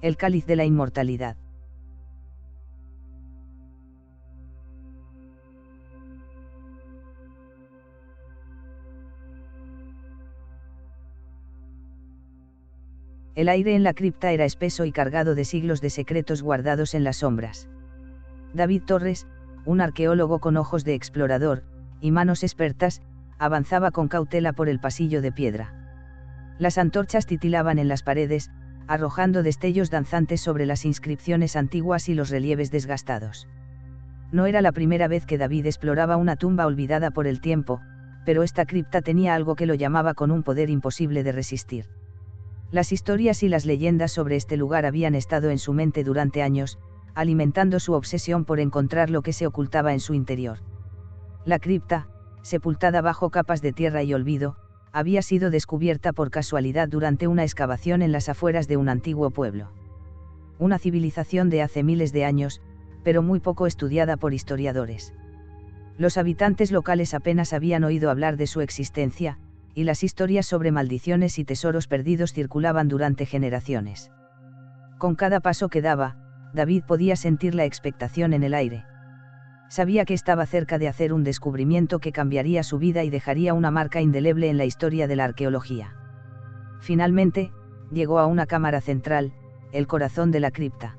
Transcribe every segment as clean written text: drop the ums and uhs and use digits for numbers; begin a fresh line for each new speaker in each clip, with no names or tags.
El cáliz de la inmortalidad. El aire en la cripta era espeso y cargado de siglos de secretos guardados en las sombras. David Torres, un arqueólogo con ojos de explorador, y manos expertas, avanzaba con cautela por el pasillo de piedra. Las antorchas titilaban en las paredes, arrojando destellos danzantes sobre las inscripciones antiguas y los relieves desgastados. No era la primera vez que David exploraba una tumba olvidada por el tiempo, pero esta cripta tenía algo que lo llamaba con un poder imposible de resistir. Las historias y las leyendas sobre este lugar habían estado en su mente durante años, alimentando su obsesión por encontrar lo que se ocultaba en su interior. La cripta, sepultada bajo capas de tierra y olvido, había sido descubierta por casualidad durante una excavación en las afueras de un antiguo pueblo. Una civilización de hace miles de años, pero muy poco estudiada por historiadores. Los habitantes locales apenas habían oído hablar de su existencia, y las historias sobre maldiciones y tesoros perdidos circulaban durante generaciones. Con cada paso que daba, David podía sentir la expectación en el aire. Sabía que estaba cerca de hacer un descubrimiento que cambiaría su vida y dejaría una marca indeleble en la historia de la arqueología. Finalmente, llegó a una cámara central, el corazón de la cripta.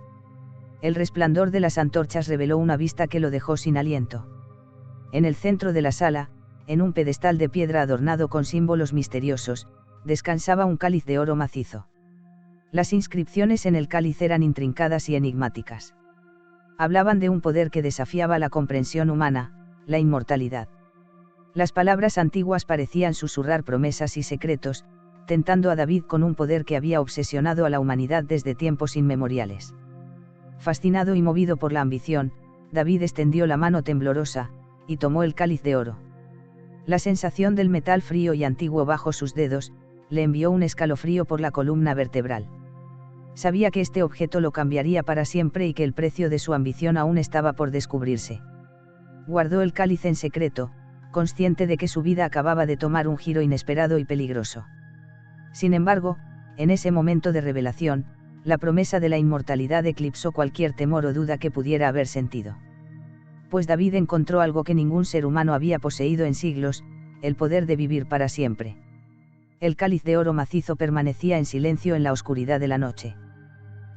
El resplandor de las antorchas reveló una vista que lo dejó sin aliento. En el centro de la sala, en un pedestal de piedra adornado con símbolos misteriosos, descansaba un cáliz de oro macizo. Las inscripciones en el cáliz eran intrincadas y enigmáticas. Hablaban de un poder que desafiaba la comprensión humana, la inmortalidad. Las palabras antiguas parecían susurrar promesas y secretos, tentando a David con un poder que había obsesionado a la humanidad desde tiempos inmemoriales. Fascinado y movido por la ambición, David extendió la mano temblorosa, y tomó el cáliz de oro. La sensación del metal frío y antiguo bajo sus dedos, le envió un escalofrío por la columna vertebral. Sabía que este objeto lo cambiaría para siempre y que el precio de su ambición aún estaba por descubrirse. Guardó el cáliz en secreto, consciente de que su vida acababa de tomar un giro inesperado y peligroso. Sin embargo, en ese momento de revelación, la promesa de la inmortalidad eclipsó cualquier temor o duda que pudiera haber sentido. Pues David encontró algo que ningún ser humano había poseído en siglos, el poder de vivir para siempre. El cáliz de oro macizo permanecía en silencio en la oscuridad de la noche.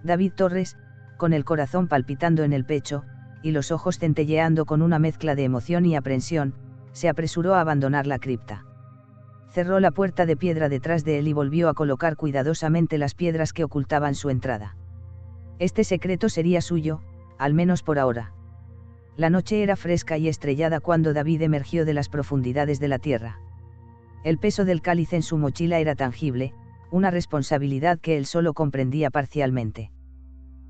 David Torres, con el corazón palpitando en el pecho, y los ojos centelleando con una mezcla de emoción y aprensión, se apresuró a abandonar la cripta. Cerró la puerta de piedra detrás de él y volvió a colocar cuidadosamente las piedras que ocultaban su entrada. Este secreto sería suyo, al menos por ahora. La noche era fresca y estrellada cuando David emergió de las profundidades de la tierra. El peso del cáliz en su mochila era tangible, una responsabilidad que él solo comprendía parcialmente.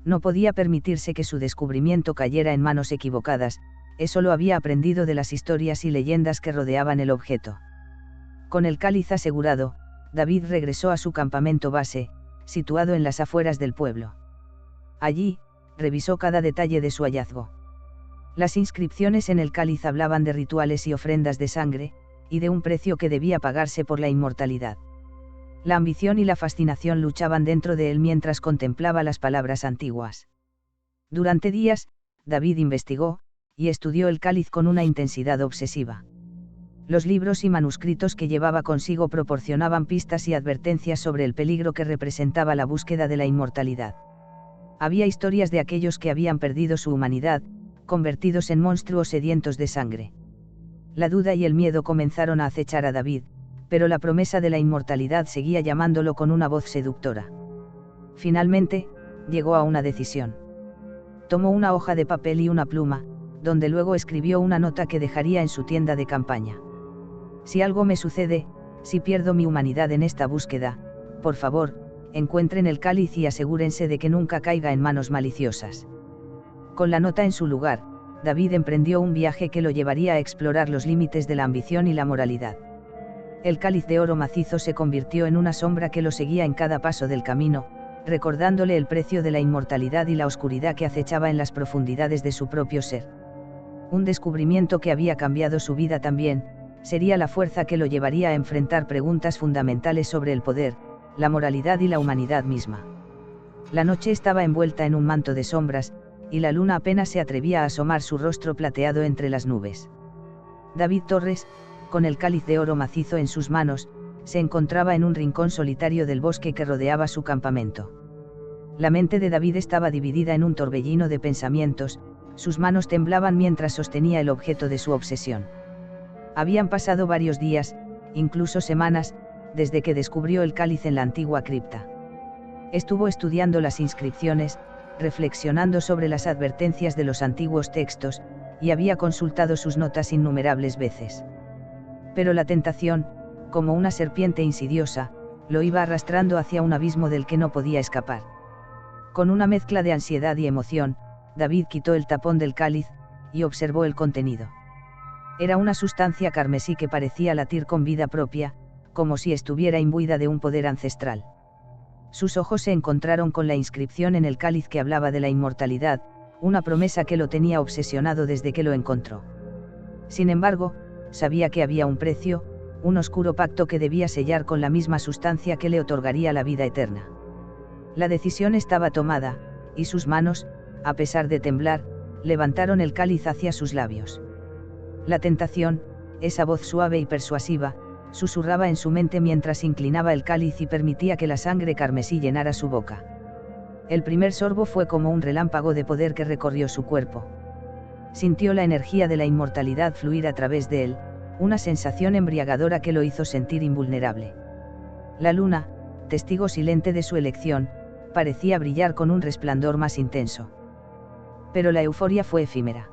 No podía permitirse que su descubrimiento cayera en manos equivocadas, eso lo había aprendido de las historias y leyendas que rodeaban el objeto. Con el cáliz asegurado, David regresó a su campamento base, situado en las afueras del pueblo. Allí, revisó cada detalle de su hallazgo. Las inscripciones en el cáliz hablaban de rituales y ofrendas de sangre, y de un precio que debía pagarse por la inmortalidad. La ambición y la fascinación luchaban dentro de él mientras contemplaba las palabras antiguas. Durante días, David investigó, y estudió el cáliz con una intensidad obsesiva. Los libros y manuscritos que llevaba consigo proporcionaban pistas y advertencias sobre el peligro que representaba la búsqueda de la inmortalidad. Había historias de aquellos que habían perdido su humanidad, convertidos en monstruos sedientos de sangre. La duda y el miedo comenzaron a acechar a David, pero la promesa de la inmortalidad seguía llamándolo con una voz seductora. Finalmente, llegó a una decisión. Tomó una hoja de papel y una pluma, donde luego escribió una nota que dejaría en su tienda de campaña. Si algo me sucede, si pierdo mi humanidad en esta búsqueda, por favor, encuentren el cáliz y asegúrense de que nunca caiga en manos maliciosas. Con la nota en su lugar, David emprendió un viaje que lo llevaría a explorar los límites de la ambición y la moralidad. El cáliz de oro macizo se convirtió en una sombra que lo seguía en cada paso del camino, recordándole el precio de la inmortalidad y la oscuridad que acechaba en las profundidades de su propio ser. Un descubrimiento que había cambiado su vida también, sería la fuerza que lo llevaría a enfrentar preguntas fundamentales sobre el poder, la moralidad y la humanidad misma. La noche estaba envuelta en un manto de sombras, y la luna apenas se atrevía a asomar su rostro plateado entre las nubes. David Torres, con el cáliz de oro macizo en sus manos, se encontraba en un rincón solitario del bosque que rodeaba su campamento. La mente de David estaba dividida en un torbellino de pensamientos, sus manos temblaban mientras sostenía el objeto de su obsesión. Habían pasado varios días, incluso semanas, desde que descubrió el cáliz en la antigua cripta. Estuvo estudiando las inscripciones, reflexionando sobre las advertencias de los antiguos textos, y había consultado sus notas innumerables veces. Pero la tentación, como una serpiente insidiosa, lo iba arrastrando hacia un abismo del que no podía escapar. Con una mezcla de ansiedad y emoción, David quitó el tapón del cáliz, y observó el contenido. Era una sustancia carmesí que parecía latir con vida propia, como si estuviera imbuida de un poder ancestral. Sus ojos se encontraron con la inscripción en el cáliz que hablaba de la inmortalidad, una promesa que lo tenía obsesionado desde que lo encontró. Sin embargo, sabía que había un precio, un oscuro pacto que debía sellar con la misma sustancia que le otorgaría la vida eterna. La decisión estaba tomada, y sus manos, a pesar de temblar, levantaron el cáliz hacia sus labios. La tentación, esa voz suave y persuasiva, susurraba en su mente mientras inclinaba el cáliz y permitía que la sangre carmesí llenara su boca. El primer sorbo fue como un relámpago de poder que recorrió su cuerpo. Sintió la energía de la inmortalidad fluir a través de él, una sensación embriagadora que lo hizo sentir invulnerable. La luna, testigo silente de su elección, parecía brillar con un resplandor más intenso. Pero la euforia fue efímera.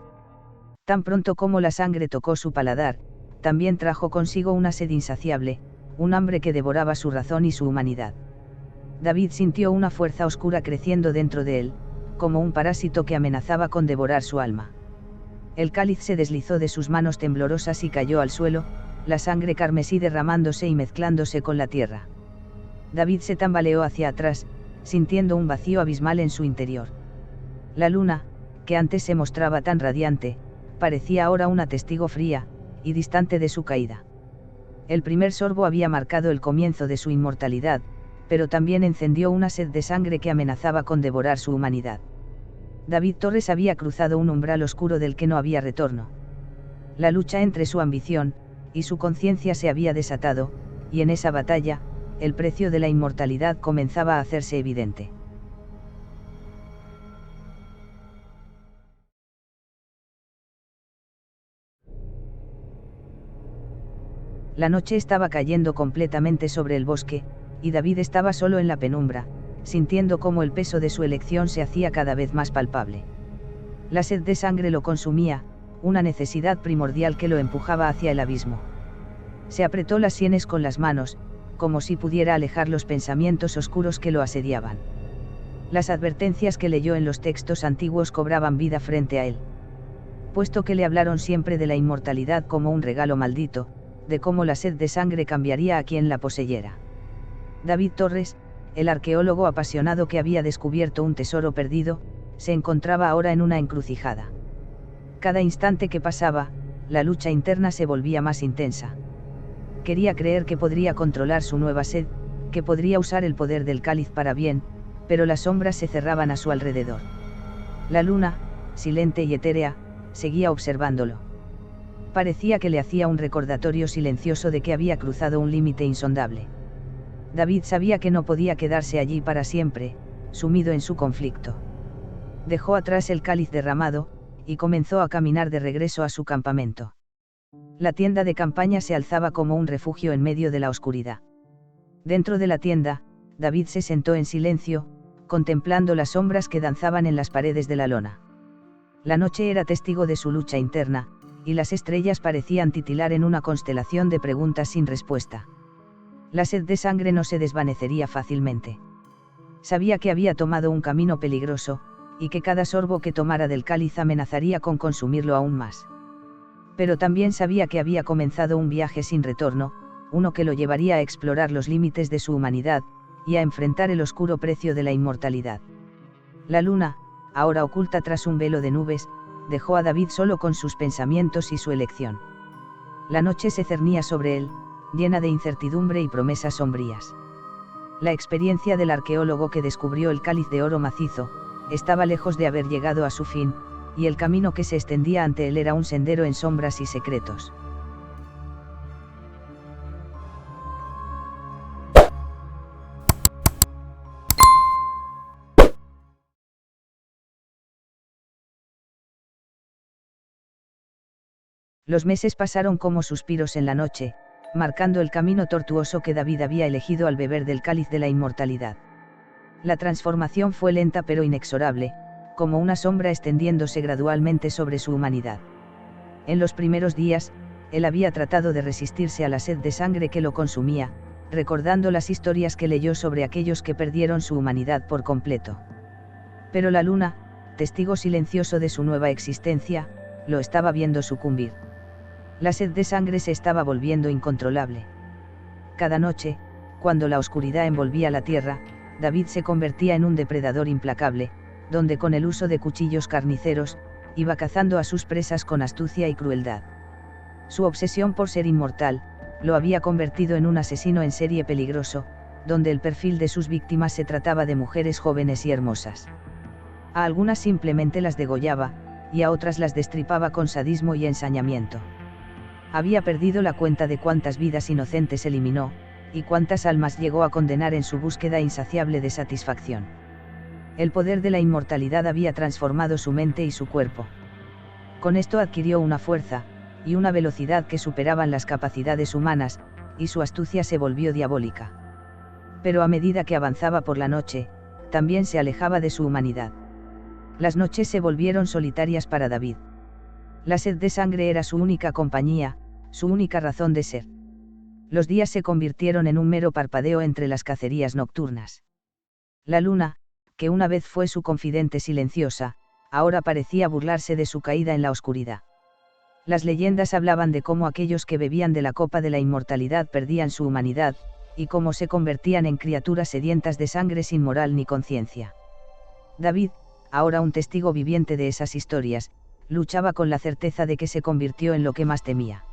Tan pronto como la sangre tocó su paladar, también trajo consigo una sed insaciable, un hambre que devoraba su razón y su humanidad. David sintió una fuerza oscura creciendo dentro de él, como un parásito que amenazaba con devorar su alma. El cáliz se deslizó de sus manos temblorosas y cayó al suelo, la sangre carmesí derramándose y mezclándose con la tierra. David se tambaleó hacia atrás, sintiendo un vacío abismal en su interior. La luna, que antes se mostraba tan radiante, parecía ahora una testigo fría, y distante de su caída. El primer sorbo había marcado el comienzo de su inmortalidad, pero también encendió una sed de sangre que amenazaba con devorar su humanidad. David Torres había cruzado un umbral oscuro del que no había retorno. La lucha entre su ambición y su conciencia se había desatado, y en esa batalla, el precio de la inmortalidad comenzaba a hacerse evidente. La noche estaba cayendo completamente sobre el bosque, y David estaba solo en la penumbra, sintiendo cómo el peso de su elección se hacía cada vez más palpable. La sed de sangre lo consumía, una necesidad primordial que lo empujaba hacia el abismo. Se apretó las sienes con las manos, como si pudiera alejar los pensamientos oscuros que lo asediaban. Las advertencias que leyó en los textos antiguos cobraban vida frente a él. Puesto que le hablaron siempre de la inmortalidad como un regalo maldito, de cómo la sed de sangre cambiaría a quien la poseyera. David Torres, el arqueólogo apasionado que había descubierto un tesoro perdido, se encontraba ahora en una encrucijada. Cada instante que pasaba, la lucha interna se volvía más intensa. Quería creer que podría controlar su nueva sed, que podría usar el poder del cáliz para bien, pero las sombras se cerraban a su alrededor. La luna, silente y etérea, seguía observándolo. Parecía que le hacía un recordatorio silencioso de que había cruzado un límite insondable. David sabía que no podía quedarse allí para siempre, sumido en su conflicto. Dejó atrás el cáliz derramado, y comenzó a caminar de regreso a su campamento. La tienda de campaña se alzaba como un refugio en medio de la oscuridad. Dentro de la tienda, David se sentó en silencio, contemplando las sombras que danzaban en las paredes de la lona. La noche era testigo de su lucha interna, y las estrellas parecían titilar en una constelación de preguntas sin respuesta. La sed de sangre no se desvanecería fácilmente. Sabía que había tomado un camino peligroso, y que cada sorbo que tomara del cáliz amenazaría con consumirlo aún más. Pero también sabía que había comenzado un viaje sin retorno, uno que lo llevaría a explorar los límites de su humanidad, y a enfrentar el oscuro precio de la inmortalidad. La luna, ahora oculta tras un velo de nubes, dejó a David solo con sus pensamientos y su elección. La noche se cernía sobre él, llena de incertidumbre y promesas sombrías. La experiencia del arqueólogo que descubrió el cáliz de oro macizo, estaba lejos de haber llegado a su fin, y el camino que se extendía ante él era un sendero en sombras y secretos. Los meses pasaron como suspiros en la noche, marcando el camino tortuoso que David había elegido al beber del cáliz de la inmortalidad. La transformación fue lenta pero inexorable, como una sombra extendiéndose gradualmente sobre su humanidad. En los primeros días, él había tratado de resistirse a la sed de sangre que lo consumía, recordando las historias que leyó sobre aquellos que perdieron su humanidad por completo. Pero la luna, testigo silencioso de su nueva existencia, lo estaba viendo sucumbir. La sed de sangre se estaba volviendo incontrolable. Cada noche, cuando la oscuridad envolvía la tierra, David se convertía en un depredador implacable, donde con el uso de cuchillos carniceros, iba cazando a sus presas con astucia y crueldad. Su obsesión por ser inmortal, lo había convertido en un asesino en serie peligroso, donde el perfil de sus víctimas se trataba de mujeres jóvenes y hermosas. A algunas simplemente las degollaba, y a otras las destripaba con sadismo y ensañamiento. Había perdido la cuenta de cuántas vidas inocentes eliminó, y cuántas almas llegó a condenar en su búsqueda insaciable de satisfacción. El poder de la inmortalidad había transformado su mente y su cuerpo. Con esto adquirió una fuerza, y una velocidad que superaban las capacidades humanas, y su astucia se volvió diabólica. Pero a medida que avanzaba por la noche, también se alejaba de su humanidad. Las noches se volvieron solitarias para David. La sed de sangre era su única compañía, su única razón de ser. Los días se convirtieron en un mero parpadeo entre las cacerías nocturnas. La luna, que una vez fue su confidente silenciosa, ahora parecía burlarse de su caída en la oscuridad. Las leyendas hablaban de cómo aquellos que bebían de la copa de la inmortalidad perdían su humanidad, y cómo se convertían en criaturas sedientas de sangre sin moral ni conciencia. David, ahora un testigo viviente de esas historias, luchaba con la certeza de que se convirtió en lo que más temía.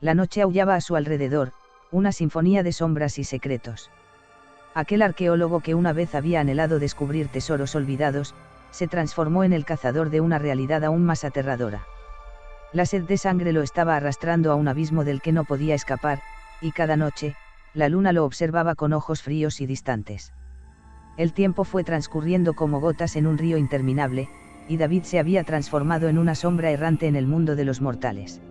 La noche aullaba a su alrededor, una sinfonía de sombras y secretos. Aquel arqueólogo que una vez había anhelado descubrir tesoros olvidados, se transformó en el cazador de una realidad aún más aterradora. La sed de sangre lo estaba arrastrando a un abismo del que no podía escapar, y cada noche, la luna lo observaba con ojos fríos y distantes. El tiempo fue transcurriendo como gotas en un río interminable, y David se había transformado en una sombra errante en el mundo de los mortales.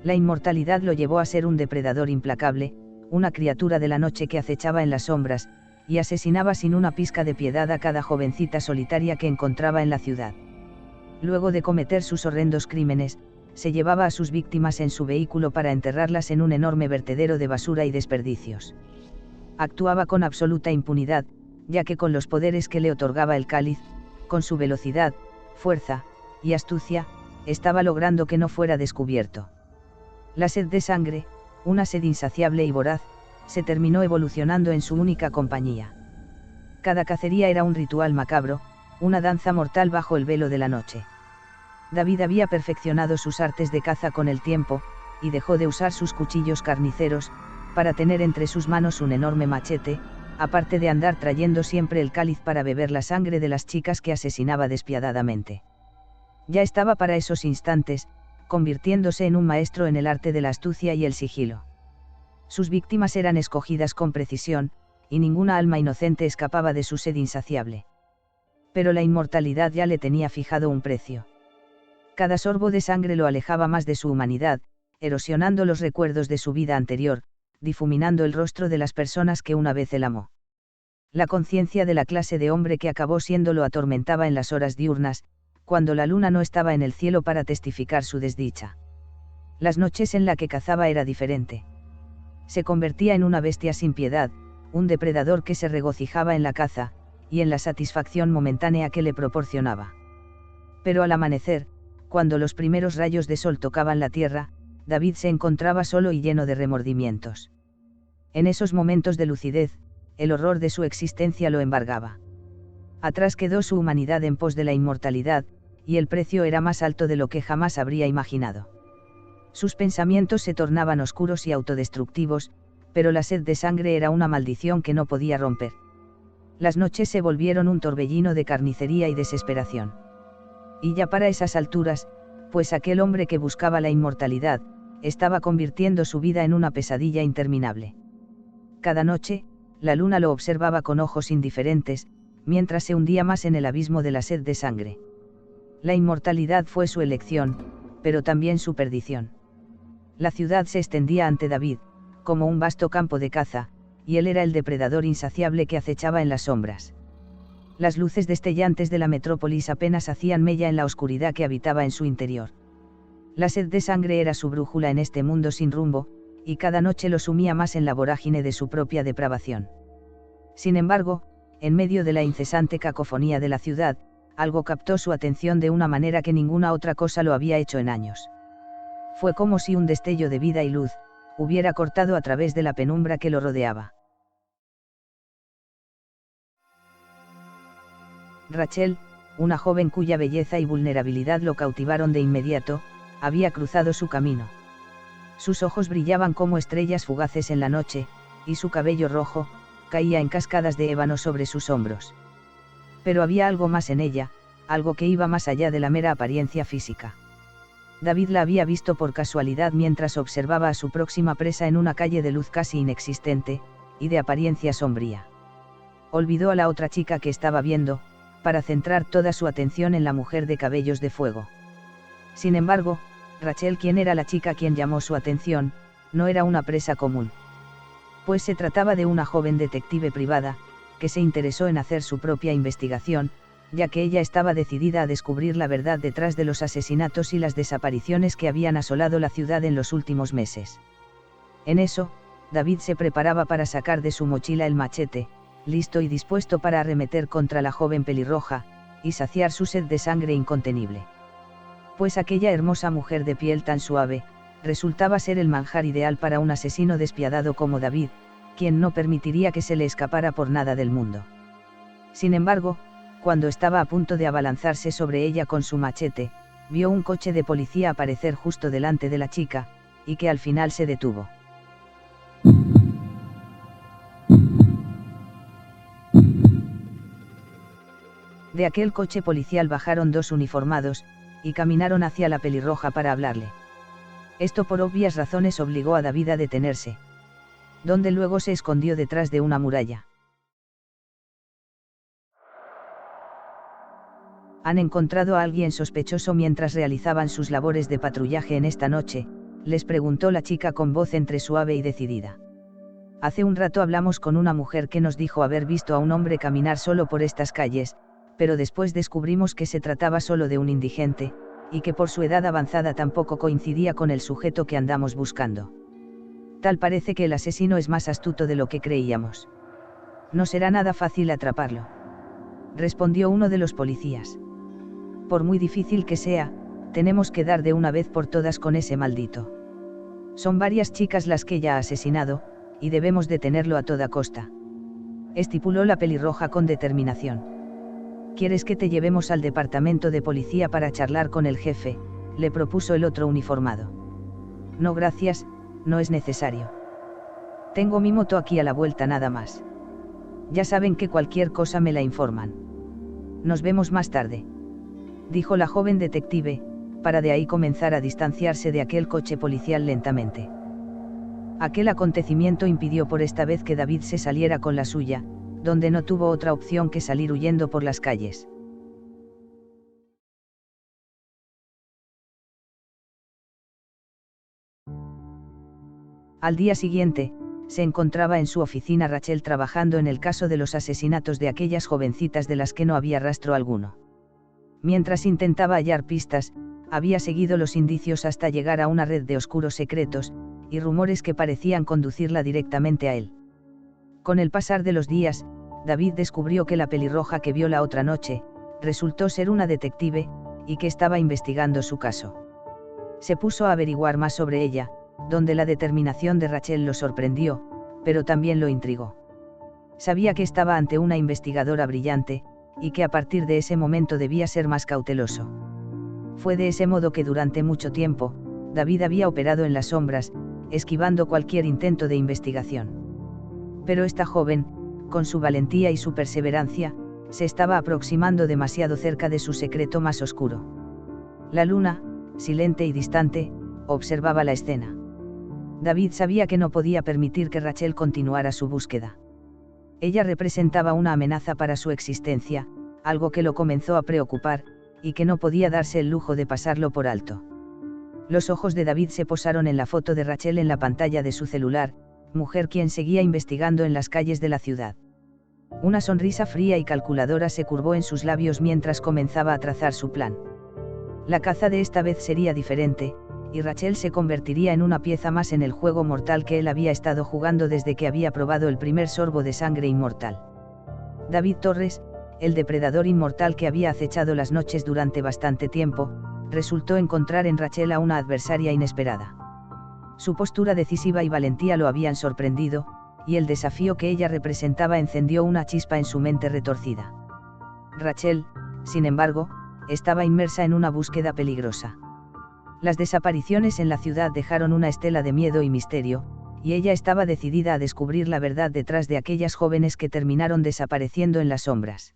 La inmortalidad lo llevó a ser un depredador implacable, una criatura de la noche que acechaba en las sombras, y asesinaba sin una pizca de piedad a cada jovencita solitaria que encontraba en la ciudad. Luego de cometer sus horrendos crímenes, se llevaba a sus víctimas en su vehículo para enterrarlas en un enorme vertedero de basura y desperdicios. Actuaba con absoluta impunidad, ya que con los poderes que le otorgaba el cáliz, con su velocidad, fuerza y astucia, estaba logrando que no fuera descubierto. La sed de sangre, una sed insaciable y voraz, se terminó evolucionando en su única compañía. Cada cacería era un ritual macabro, una danza mortal bajo el velo de la noche. David había perfeccionado sus artes de caza con el tiempo, y dejó de usar sus cuchillos carniceros, para tener entre sus manos un enorme machete, aparte de andar trayendo siempre el cáliz para beber la sangre de las chicas que asesinaba despiadadamente. Ya estaba para esos instantes, convirtiéndose en un maestro en el arte de la astucia y el sigilo. Sus víctimas eran escogidas con precisión, y ninguna alma inocente escapaba de su sed insaciable. Pero la inmortalidad ya le tenía fijado un precio. Cada sorbo de sangre lo alejaba más de su humanidad, erosionando los recuerdos de su vida anterior, difuminando el rostro de las personas que una vez él amó. La conciencia de la clase de hombre que acabó siendo lo atormentaba en las horas diurnas, cuando la luna no estaba en el cielo para testificar su desdicha. Las noches en las que cazaba era diferente. Se convertía en una bestia sin piedad, un depredador que se regocijaba en la caza, y en la satisfacción momentánea que le proporcionaba. Pero al amanecer, cuando los primeros rayos de sol tocaban la tierra, David se encontraba solo y lleno de remordimientos. En esos momentos de lucidez, el horror de su existencia lo embargaba. Atrás quedó su humanidad en pos de la inmortalidad, y el precio era más alto de lo que jamás habría imaginado. Sus pensamientos se tornaban oscuros y autodestructivos, pero la sed de sangre era una maldición que no podía romper. Las noches se volvieron un torbellino de carnicería y desesperación. Y ya para esas alturas, pues aquel hombre que buscaba la inmortalidad, estaba convirtiendo su vida en una pesadilla interminable. Cada noche, la luna lo observaba con ojos indiferentes, mientras se hundía más en el abismo de la sed de sangre. La inmortalidad fue su elección, pero también su perdición. La ciudad se extendía ante David, como un vasto campo de caza, y él era el depredador insaciable que acechaba en las sombras. Las luces destellantes de la metrópolis apenas hacían mella en la oscuridad que habitaba en su interior. La sed de sangre era su brújula en este mundo sin rumbo, y cada noche lo sumía más en la vorágine de su propia depravación. Sin embargo, en medio de la incesante cacofonía de la ciudad, algo captó su atención de una manera que ninguna otra cosa lo había hecho en años. Fue como si un destello de vida y luz hubiera cortado a través de la penumbra que lo rodeaba. Rachel, una joven cuya belleza y vulnerabilidad lo cautivaron de inmediato, había cruzado su camino. Sus ojos brillaban como estrellas fugaces en la noche, y su cabello rojo caía en cascadas de ébano sobre sus hombros. Pero había algo más en ella, algo que iba más allá de la mera apariencia física. David la había visto por casualidad mientras observaba a su próxima presa en una calle de luz casi inexistente, y de apariencia sombría. Olvidó a la otra chica que estaba viendo, para centrar toda su atención en la mujer de cabellos de fuego. Sin embargo, Rachel, quien era la chica quien llamó su atención, no era una presa común. Pues se trataba de una joven detective privada, que se interesó en hacer su propia investigación, ya que ella estaba decidida a descubrir la verdad detrás de los asesinatos y las desapariciones que habían asolado la ciudad en los últimos meses. En eso, David se preparaba para sacar de su mochila el machete, listo y dispuesto para arremeter contra la joven pelirroja, y saciar su sed de sangre incontenible. Pues aquella hermosa mujer de piel tan suave, resultaba ser el manjar ideal para un asesino despiadado como David, quien no permitiría que se le escapara por nada del mundo. Sin embargo, cuando estaba a punto de abalanzarse sobre ella con su machete, vio un coche de policía aparecer justo delante de la chica, y que al final se detuvo. De aquel coche policial bajaron dos uniformados, y caminaron hacia la pelirroja para hablarle. Esto por obvias razones obligó a David a detenerse, donde luego se escondió detrás de una muralla. ¿Han encontrado a alguien sospechoso mientras realizaban sus labores de patrullaje en esta noche?, les preguntó la chica con voz entre suave y decidida. Hace un rato hablamos con una mujer que nos dijo haber visto a un hombre caminar solo por estas calles, pero después descubrimos que se trataba solo de un indigente, y que por su edad avanzada tampoco coincidía con el sujeto que andamos buscando. Tal parece que el asesino es más astuto de lo que creíamos. No será nada fácil atraparlo, respondió uno de los policías. Por muy difícil que sea, tenemos que dar de una vez por todas con ese maldito. Son varias chicas las que ya ha asesinado, y debemos detenerlo a toda costa, estipuló la pelirroja con determinación. ¿Quieres que te llevemos al departamento de policía para charlar con el jefe?, le propuso el otro uniformado. No gracias, no es necesario. Tengo mi moto aquí a la vuelta nada más. Ya saben que cualquier cosa me la informan. Nos vemos más tarde, dijo la joven detective, para de ahí comenzar a distanciarse de aquel coche policial lentamente. Aquel acontecimiento impidió por esta vez que David se saliera con la suya, donde no tuvo otra opción que salir huyendo por las calles. Al día siguiente, se encontraba en su oficina Rachel trabajando en el caso de los asesinatos de aquellas jovencitas de las que no había rastro alguno. Mientras intentaba hallar pistas, había seguido los indicios hasta llegar a una red de oscuros secretos, y rumores que parecían conducirla directamente a él. Con el pasar de los días, David descubrió que la pelirroja que vio la otra noche, resultó ser una detective, y que estaba investigando su caso. Se puso a averiguar más sobre ella, donde la determinación de Rachel lo sorprendió, pero también lo intrigó. Sabía que estaba ante una investigadora brillante, y que a partir de ese momento debía ser más cauteloso. Fue de ese modo que durante mucho tiempo, David había operado en las sombras, esquivando cualquier intento de investigación. Pero esta joven, con su valentía y su perseverancia, se estaba aproximando demasiado cerca de su secreto más oscuro. La luna, silente y distante, observaba la escena. David sabía que no podía permitir que Rachel continuara su búsqueda. Ella representaba una amenaza para su existencia, algo que lo comenzó a preocupar, y que no podía darse el lujo de pasarlo por alto. Los ojos de David se posaron en la foto de Rachel en la pantalla de su celular, mujer quien seguía investigando en las calles de la ciudad. Una sonrisa fría y calculadora se curvó en sus labios mientras comenzaba a trazar su plan. La caza de esta vez sería diferente, y Rachel se convertiría en una pieza más en el juego mortal que él había estado jugando desde que había probado el primer sorbo de sangre inmortal. David Torres, el depredador inmortal que había acechado las noches durante bastante tiempo, resultó encontrar en Rachel a una adversaria inesperada. Su postura decisiva y valentía lo habían sorprendido, y el desafío que ella representaba encendió una chispa en su mente retorcida. Rachel, sin embargo, estaba inmersa en una búsqueda peligrosa. Las desapariciones en la ciudad dejaron una estela de miedo y misterio, y ella estaba decidida a descubrir la verdad detrás de aquellas jóvenes que terminaron desapareciendo en las sombras.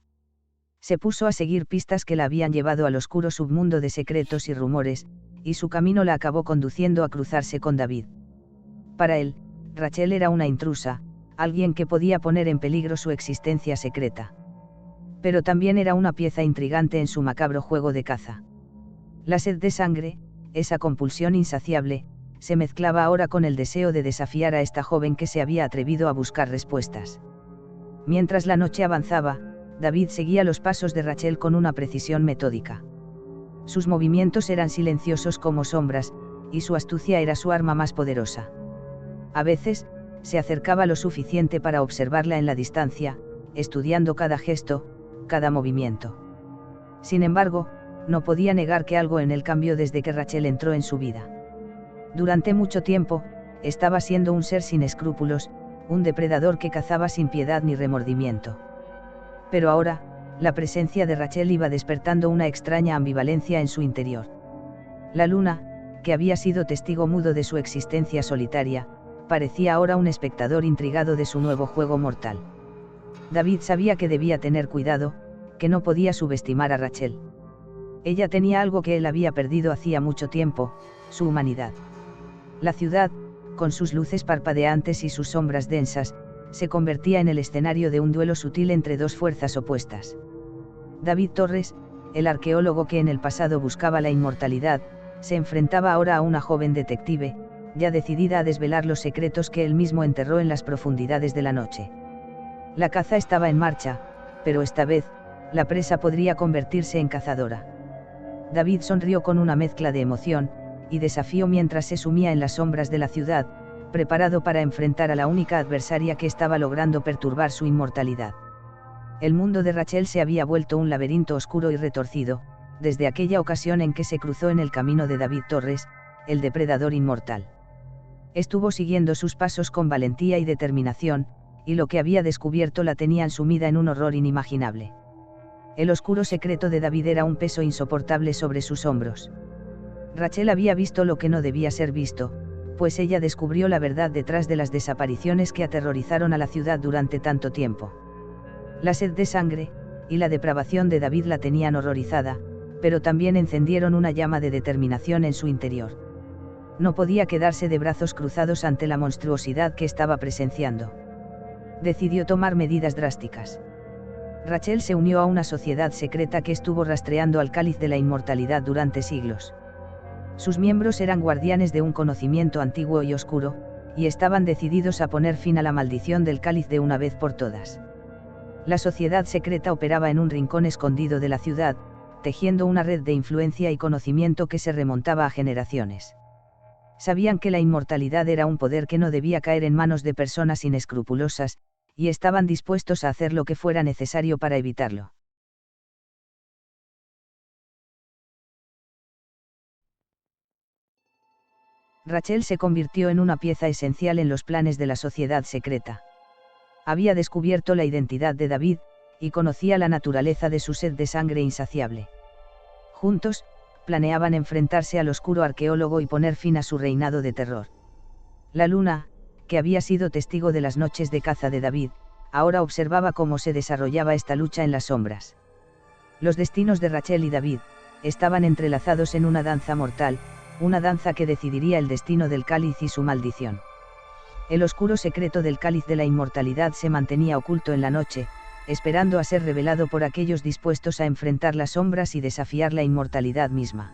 Se puso a seguir pistas que la habían llevado al oscuro submundo de secretos y rumores, y su camino la acabó conduciendo a cruzarse con David. Para él, Rachel era una intrusa, alguien que podía poner en peligro su existencia secreta. Pero también era una pieza intrigante en su macabro juego de caza. La sed de sangre, esa compulsión insaciable, se mezclaba ahora con el deseo de desafiar a esta joven que se había atrevido a buscar respuestas. Mientras la noche avanzaba, David seguía los pasos de Rachel con una precisión metódica. Sus movimientos eran silenciosos como sombras, y su astucia era su arma más poderosa. A veces, se acercaba lo suficiente para observarla en la distancia, estudiando cada gesto, cada movimiento. Sin embargo, no podía negar que algo en él cambió desde que Rachel entró en su vida. Durante mucho tiempo, estaba siendo un ser sin escrúpulos, un depredador que cazaba sin piedad ni remordimiento. Pero ahora, la presencia de Rachel iba despertando una extraña ambivalencia en su interior. La luna, que había sido testigo mudo de su existencia solitaria, parecía ahora un espectador intrigado de su nuevo juego mortal. David sabía que debía tener cuidado, que no podía subestimar a Rachel. Ella tenía algo que él había perdido hacía mucho tiempo, su humanidad. La ciudad, con sus luces parpadeantes y sus sombras densas, se convertía en el escenario de un duelo sutil entre dos fuerzas opuestas. David Torres, el arqueólogo que en el pasado buscaba la inmortalidad, se enfrentaba ahora a una joven detective, ya decidida a desvelar los secretos que él mismo enterró en las profundidades de la noche. La caza estaba en marcha, pero esta vez, la presa podría convertirse en cazadora. David sonrió con una mezcla de emoción y desafío mientras se sumía en las sombras de la ciudad, preparado para enfrentar a la única adversaria que estaba logrando perturbar su inmortalidad. El mundo de Rachel se había vuelto un laberinto oscuro y retorcido, desde aquella ocasión en que se cruzó en el camino de David Torres, el depredador inmortal. Estuvo siguiendo sus pasos con valentía y determinación, y lo que había descubierto la tenían sumida en un horror inimaginable. El oscuro secreto de David era un peso insoportable sobre sus hombros. Rachel había visto lo que no debía ser visto, pues ella descubrió la verdad detrás de las desapariciones que aterrorizaron a la ciudad durante tanto tiempo. La sed de sangre, y la depravación de David la tenían horrorizada, pero también encendieron una llama de determinación en su interior. No podía quedarse de brazos cruzados ante la monstruosidad que estaba presenciando. Decidió tomar medidas drásticas. Rachel se unió a una sociedad secreta que estuvo rastreando al cáliz de la inmortalidad durante siglos. Sus miembros eran guardianes de un conocimiento antiguo y oscuro, y estaban decididos a poner fin a la maldición del cáliz de una vez por todas. La sociedad secreta operaba en un rincón escondido de la ciudad, tejiendo una red de influencia y conocimiento que se remontaba a generaciones. Sabían que la inmortalidad era un poder que no debía caer en manos de personas inescrupulosas, y estaban dispuestos a hacer lo que fuera necesario para evitarlo. Rachel se convirtió en una pieza esencial en los planes de la sociedad secreta. Había descubierto la identidad de David, y conocía la naturaleza de su sed de sangre insaciable. Juntos, planeaban enfrentarse al oscuro arqueólogo y poner fin a su reinado de terror. La luna, que había sido testigo de las noches de caza de David, ahora observaba cómo se desarrollaba esta lucha en las sombras. Los destinos de Rachel y David estaban entrelazados en una danza mortal, una danza que decidiría el destino del cáliz y su maldición. El oscuro secreto del cáliz de la inmortalidad se mantenía oculto en la noche, esperando a ser revelado por aquellos dispuestos a enfrentar las sombras y desafiar la inmortalidad misma.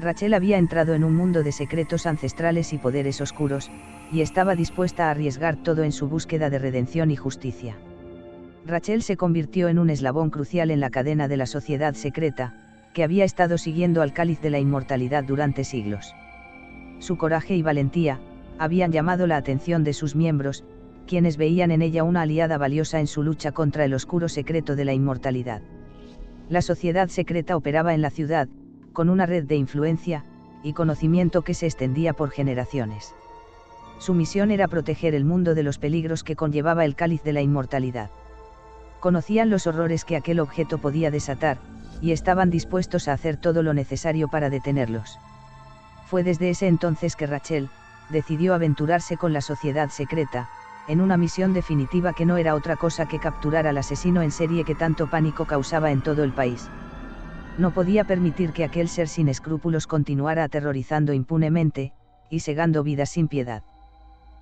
Rachel había entrado en un mundo de secretos ancestrales y poderes oscuros, y estaba dispuesta a arriesgar todo en su búsqueda de redención y justicia. Rachel se convirtió en un eslabón crucial en la cadena de la sociedad secreta, que había estado siguiendo al cáliz de la inmortalidad durante siglos. Su coraje y valentía habían llamado la atención de sus miembros, quienes veían en ella una aliada valiosa en su lucha contra el oscuro secreto de la inmortalidad. La sociedad secreta operaba en la ciudad, con una red de influencia y conocimiento que se extendía por generaciones. Su misión era proteger el mundo de los peligros que conllevaba el cáliz de la inmortalidad. Conocían los horrores que aquel objeto podía desatar, y estaban dispuestos a hacer todo lo necesario para detenerlos. Fue desde ese entonces que Rachel decidió aventurarse con la sociedad secreta, en una misión definitiva que no era otra cosa que capturar al asesino en serie que tanto pánico causaba en todo el país. No podía permitir que aquel ser sin escrúpulos continuara aterrorizando impunemente, y segando vidas sin piedad.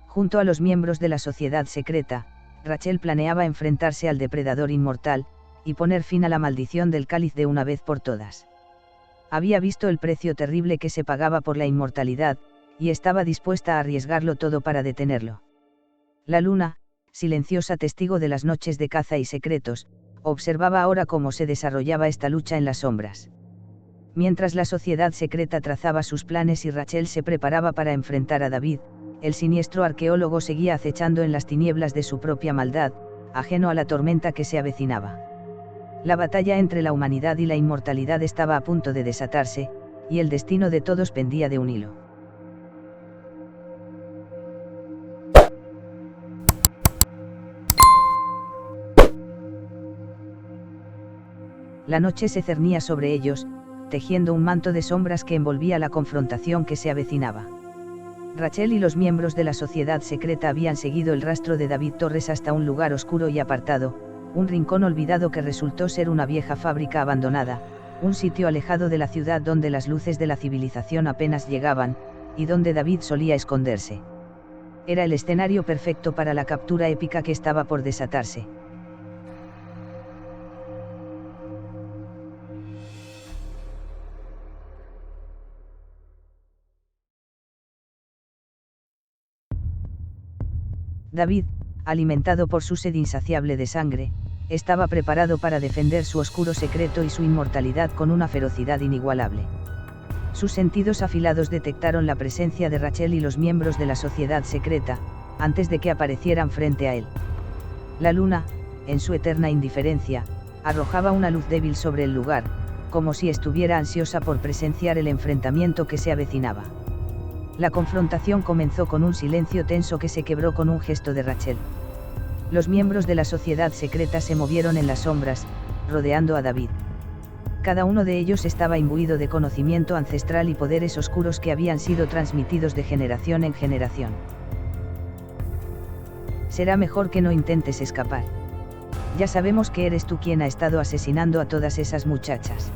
Junto a los miembros de la sociedad secreta, Rachel planeaba enfrentarse al depredador inmortal, y poner fin a la maldición del cáliz de una vez por todas. Había visto el precio terrible que se pagaba por la inmortalidad, y estaba dispuesta a arriesgarlo todo para detenerlo. La luna, silenciosa testigo de las noches de caza y secretos, observaba ahora cómo se desarrollaba esta lucha en las sombras. Mientras la sociedad secreta trazaba sus planes y Rachel se preparaba para enfrentar a David, el siniestro arqueólogo seguía acechando en las tinieblas de su propia maldad, ajeno a la tormenta que se avecinaba. La batalla entre la humanidad y la inmortalidad estaba a punto de desatarse, y el destino de todos pendía de un hilo. La noche se cernía sobre ellos, tejiendo un manto de sombras que envolvía la confrontación que se avecinaba. Rachel y los miembros de la sociedad secreta habían seguido el rastro de David Torres hasta un lugar oscuro y apartado, un rincón olvidado que resultó ser una vieja fábrica abandonada, un sitio alejado de la ciudad donde las luces de la civilización apenas llegaban, y donde David solía esconderse. Era el escenario perfecto para la captura épica que estaba por desatarse. David, alimentado por su sed insaciable de sangre, estaba preparado para defender su oscuro secreto y su inmortalidad con una ferocidad inigualable. Sus sentidos afilados detectaron la presencia de Rachel y los miembros de la sociedad secreta, antes de que aparecieran frente a él. La luna, en su eterna indiferencia, arrojaba una luz débil sobre el lugar, como si estuviera ansiosa por presenciar el enfrentamiento que se avecinaba. La confrontación comenzó con un silencio tenso que se quebró con un gesto de Rachel. Los miembros de la sociedad secreta se movieron en las sombras, rodeando a David. Cada uno de ellos estaba imbuido de conocimiento ancestral y poderes oscuros que habían sido transmitidos de generación en generación. Será mejor que no intentes escapar. Ya sabemos que eres tú quien ha estado asesinando a todas esas muchachas.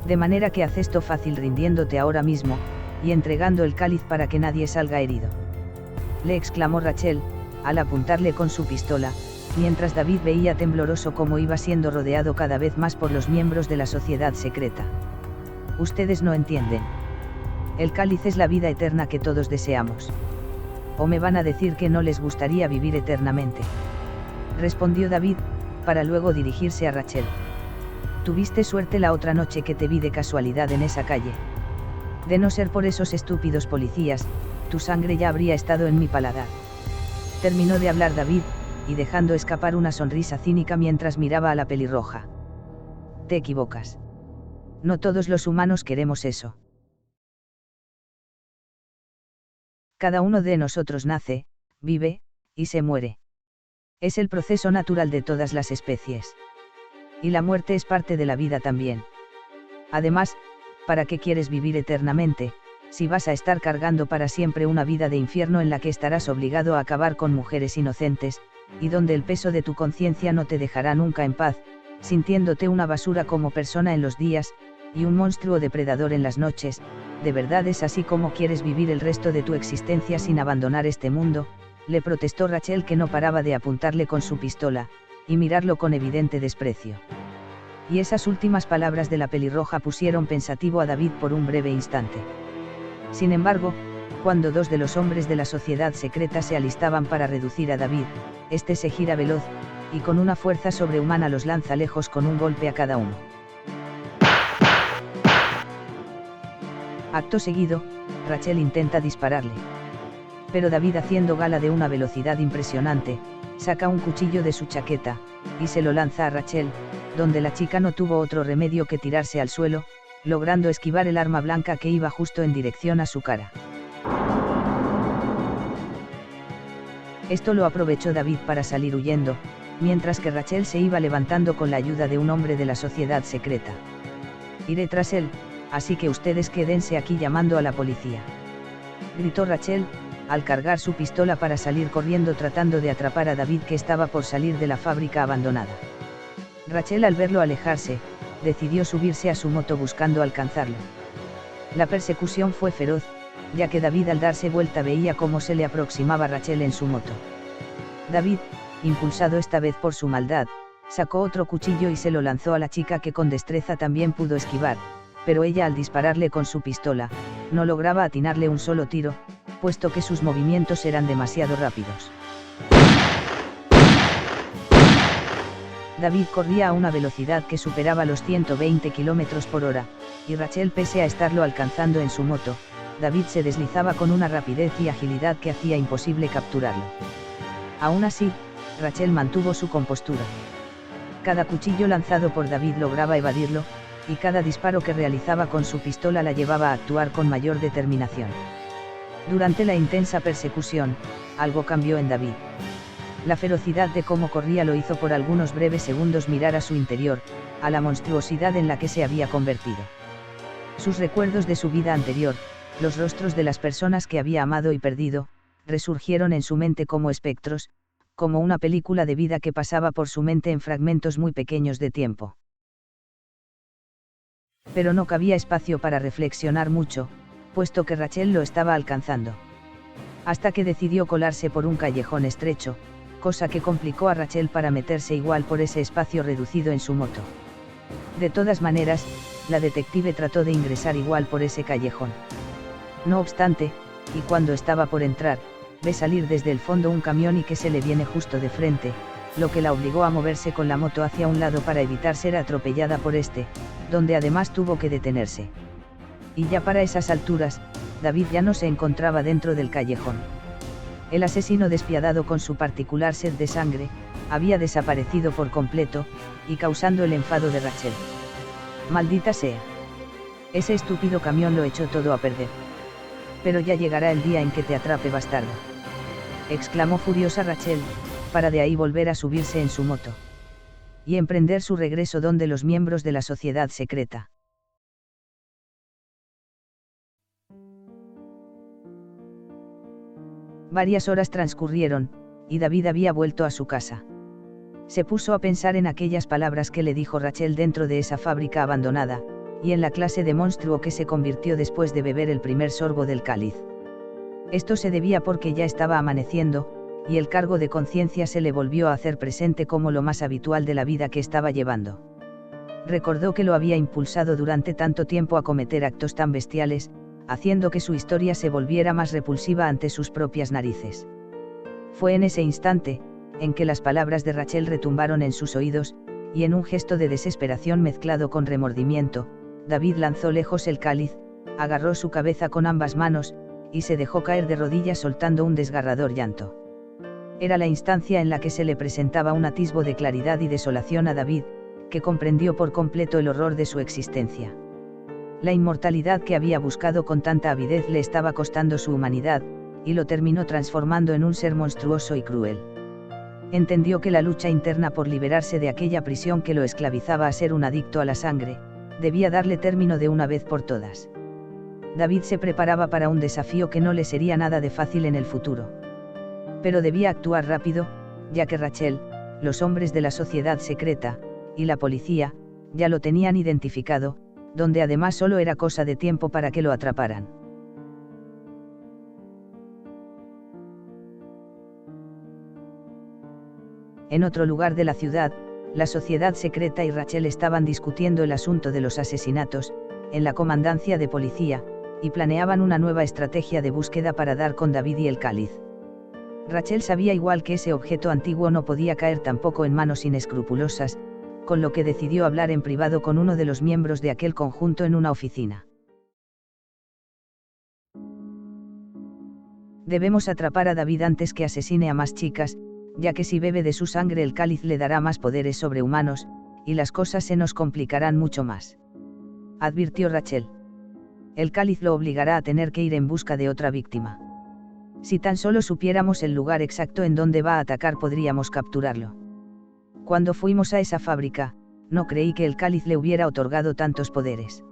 De manera que haz esto fácil rindiéndote ahora mismo, y entregando el cáliz para que nadie salga herido. Le exclamó Rachel, al apuntarle con su pistola, mientras David veía tembloroso cómo iba siendo rodeado cada vez más por los miembros de la sociedad secreta. Ustedes no entienden. El cáliz es la vida eterna que todos deseamos. ¿O me van a decir que no les gustaría vivir eternamente?, respondió David, para luego dirigirse a Rachel. Tuviste suerte la otra noche que te vi de casualidad en esa calle. De no ser por esos estúpidos policías, tu sangre ya habría estado en mi paladar. Terminó de hablar David, y dejando escapar una sonrisa cínica mientras miraba a la pelirroja. Te equivocas. No todos los humanos queremos eso. Cada uno de nosotros nace, vive, y se muere. Es el proceso natural de todas las especies. Y la muerte es parte de la vida también. Además, ¿para qué quieres vivir eternamente, si vas a estar cargando para siempre una vida de infierno en la que estarás obligado a acabar con mujeres inocentes, y donde el peso de tu conciencia no te dejará nunca en paz, sintiéndote una basura como persona en los días, y un monstruo depredador en las noches, ¿de verdad es así como quieres vivir el resto de tu existencia sin abandonar este mundo?, le protestó Rachel, que no paraba de apuntarle con su pistola, y mirarlo con evidente desprecio. Y esas últimas palabras de la pelirroja pusieron pensativo a David por un breve instante. Sin embargo, cuando dos de los hombres de la sociedad secreta se alistaban para reducir a David, este se gira veloz, y con una fuerza sobrehumana los lanza lejos con un golpe a cada uno. Acto seguido, Rachel intenta dispararle. Pero David, haciendo gala de una velocidad impresionante, saca un cuchillo de su chaqueta, y se lo lanza a Rachel, donde la chica no tuvo otro remedio que tirarse al suelo, logrando esquivar el arma blanca que iba justo en dirección a su cara. Esto lo aprovechó David para salir huyendo, mientras que Rachel se iba levantando con la ayuda de un hombre de la sociedad secreta. Iré tras él, así que ustedes quédense aquí llamando a la policía, gritó Rachel, al cargar su pistola para salir corriendo tratando de atrapar a David, que estaba por salir de la fábrica abandonada. Rachel, al verlo alejarse, decidió subirse a su moto buscando alcanzarlo. La persecución fue feroz, ya que David, al darse vuelta, veía cómo se le aproximaba Rachel en su moto. David, impulsado esta vez por su maldad, sacó otro cuchillo y se lo lanzó a la chica, que con destreza también pudo esquivar, pero ella, al dispararle con su pistola, no lograba atinarle un solo tiro, puesto que sus movimientos eran demasiado rápidos. David corría a una velocidad que superaba los 120 km por hora, y Rachel, pese a estarlo alcanzando en su moto, David se deslizaba con una rapidez y agilidad que hacía imposible capturarlo. Aún así, Rachel mantuvo su compostura. Cada cuchillo lanzado por David lograba evadirlo, y cada disparo que realizaba con su pistola la llevaba a actuar con mayor determinación. Durante la intensa persecución, algo cambió en David. La ferocidad de cómo corría lo hizo por algunos breves segundos mirar a su interior, a la monstruosidad en la que se había convertido. Sus recuerdos de su vida anterior, los rostros de las personas que había amado y perdido, resurgieron en su mente como espectros, como una película de vida que pasaba por su mente en fragmentos muy pequeños de tiempo. Pero no cabía espacio para reflexionar mucho, puesto que Rachel lo estaba alcanzando. Hasta que decidió colarse por un callejón estrecho, cosa que complicó a Rachel para meterse igual por ese espacio reducido en su moto. De todas maneras, la detective trató de ingresar igual por ese callejón. No obstante, y cuando estaba por entrar, ve salir desde el fondo un camión y que se le viene justo de frente, lo que la obligó a moverse con la moto hacia un lado para evitar ser atropellada por este, donde además tuvo que detenerse. Y ya para esas alturas, David ya no se encontraba dentro del callejón. El asesino despiadado, con su particular sed de sangre, había desaparecido por completo, y causando el enfado de Rachel. Maldita sea. Ese estúpido camión lo echó todo a perder. Pero ya llegará el día en que te atrape, bastardo, exclamó furiosa Rachel, para de ahí volver a subirse en su moto y emprender su regreso donde los miembros de la sociedad secreta. Varias horas transcurrieron, y David había vuelto a su casa. Se puso a pensar en aquellas palabras que le dijo Rachel dentro de esa fábrica abandonada, y en la clase de monstruo que se convirtió después de beber el primer sorbo del cáliz. Esto se debía porque ya estaba amaneciendo, y el cargo de conciencia se le volvió a hacer presente como lo más habitual de la vida que estaba llevando. Recordó que lo había impulsado durante tanto tiempo a cometer actos tan bestiales, haciendo que su historia se volviera más repulsiva ante sus propias narices. Fue en ese instante, en que las palabras de Rachel retumbaron en sus oídos, y en un gesto de desesperación mezclado con remordimiento, David lanzó lejos el cáliz, agarró su cabeza con ambas manos, y se dejó caer de rodillas soltando un desgarrador llanto. Era la instancia en la que se le presentaba un atisbo de claridad y desolación a David, que comprendió por completo el horror de su existencia. La inmortalidad que había buscado con tanta avidez le estaba costando su humanidad, y lo terminó transformando en un ser monstruoso y cruel. Entendió que la lucha interna por liberarse de aquella prisión que lo esclavizaba a ser un adicto a la sangre, debía darle término de una vez por todas. David se preparaba para un desafío que no le sería nada de fácil en el futuro. Pero debía actuar rápido, ya que Rachel, los hombres de la sociedad secreta, y la policía, ya lo tenían identificado, donde además solo era cosa de tiempo para que lo atraparan. En otro lugar de la ciudad, la sociedad secreta y Rachel estaban discutiendo el asunto de los asesinatos, en la comandancia de policía, y planeaban una nueva estrategia de búsqueda para dar con David y el cáliz. Rachel sabía igual que ese objeto antiguo no podía caer tampoco en manos inescrupulosas, con lo que decidió hablar en privado con uno de los miembros de aquel conjunto en una oficina. Debemos atrapar a David antes que asesine a más chicas, ya que si bebe de su sangre el cáliz le dará más poderes sobrehumanos, y las cosas se nos complicarán mucho más. Advirtió Rachel. El cáliz lo obligará a tener que ir en busca de otra víctima. Si tan solo supiéramos el lugar exacto en donde va a atacar podríamos capturarlo. Cuando fuimos a esa fábrica, no creí que el cáliz le hubiera otorgado tantos poderes.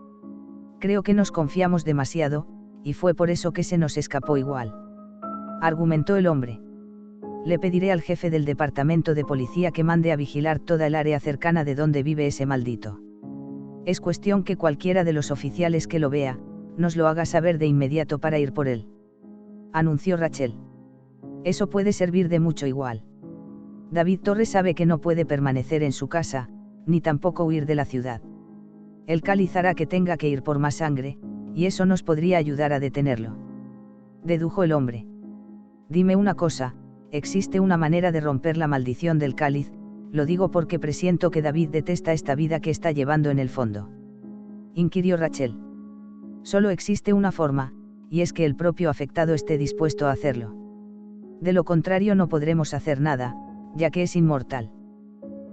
Creo que nos confiamos demasiado, y fue por eso que se nos escapó igual. Argumentó el hombre. Le pediré al jefe del departamento de policía que mande a vigilar toda el área cercana de donde vive ese maldito. Es cuestión que cualquiera de los oficiales que lo vea, nos lo haga saber de inmediato para ir por él. Anunció Rachel. Eso puede servir de mucho igual. David Torres sabe que no puede permanecer en su casa, ni tampoco huir de la ciudad. El cáliz hará que tenga que ir por más sangre, y eso nos podría ayudar a detenerlo. Dedujo el hombre. Dime una cosa, existe una manera de romper la maldición del cáliz, lo digo porque presiento que David detesta esta vida que está llevando en el fondo. Inquirió Rachel. Solo existe una forma, y es que el propio afectado esté dispuesto a hacerlo. De lo contrario no podremos hacer nada, ya que es inmortal.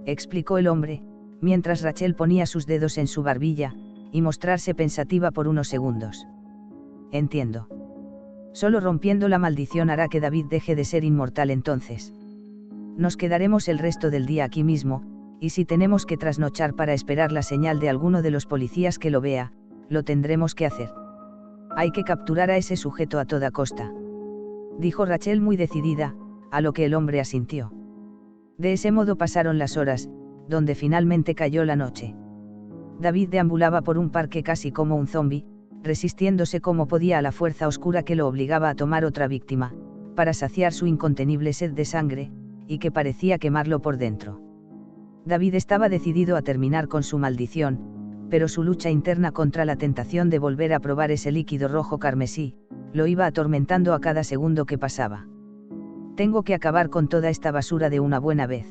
Explicó el hombre, mientras Rachel ponía sus dedos en su barbilla, y mostrarse pensativa por unos segundos. Entiendo. Solo rompiendo la maldición hará que David deje de ser inmortal entonces. Nos quedaremos el resto del día aquí mismo, y si tenemos que trasnochar para esperar la señal de alguno de los policías que lo vea, lo tendremos que hacer. Hay que capturar a ese sujeto a toda costa. Dijo Rachel muy decidida, a lo que el hombre asintió. De ese modo pasaron las horas, donde finalmente cayó la noche. David deambulaba por un parque casi como un zombi, resistiéndose como podía a la fuerza oscura que lo obligaba a tomar otra víctima, para saciar su incontenible sed de sangre, y que parecía quemarlo por dentro. David estaba decidido a terminar con su maldición, pero su lucha interna contra la tentación de volver a probar ese líquido rojo carmesí, lo iba atormentando a cada segundo que pasaba. Tengo que acabar con toda esta basura de una buena vez.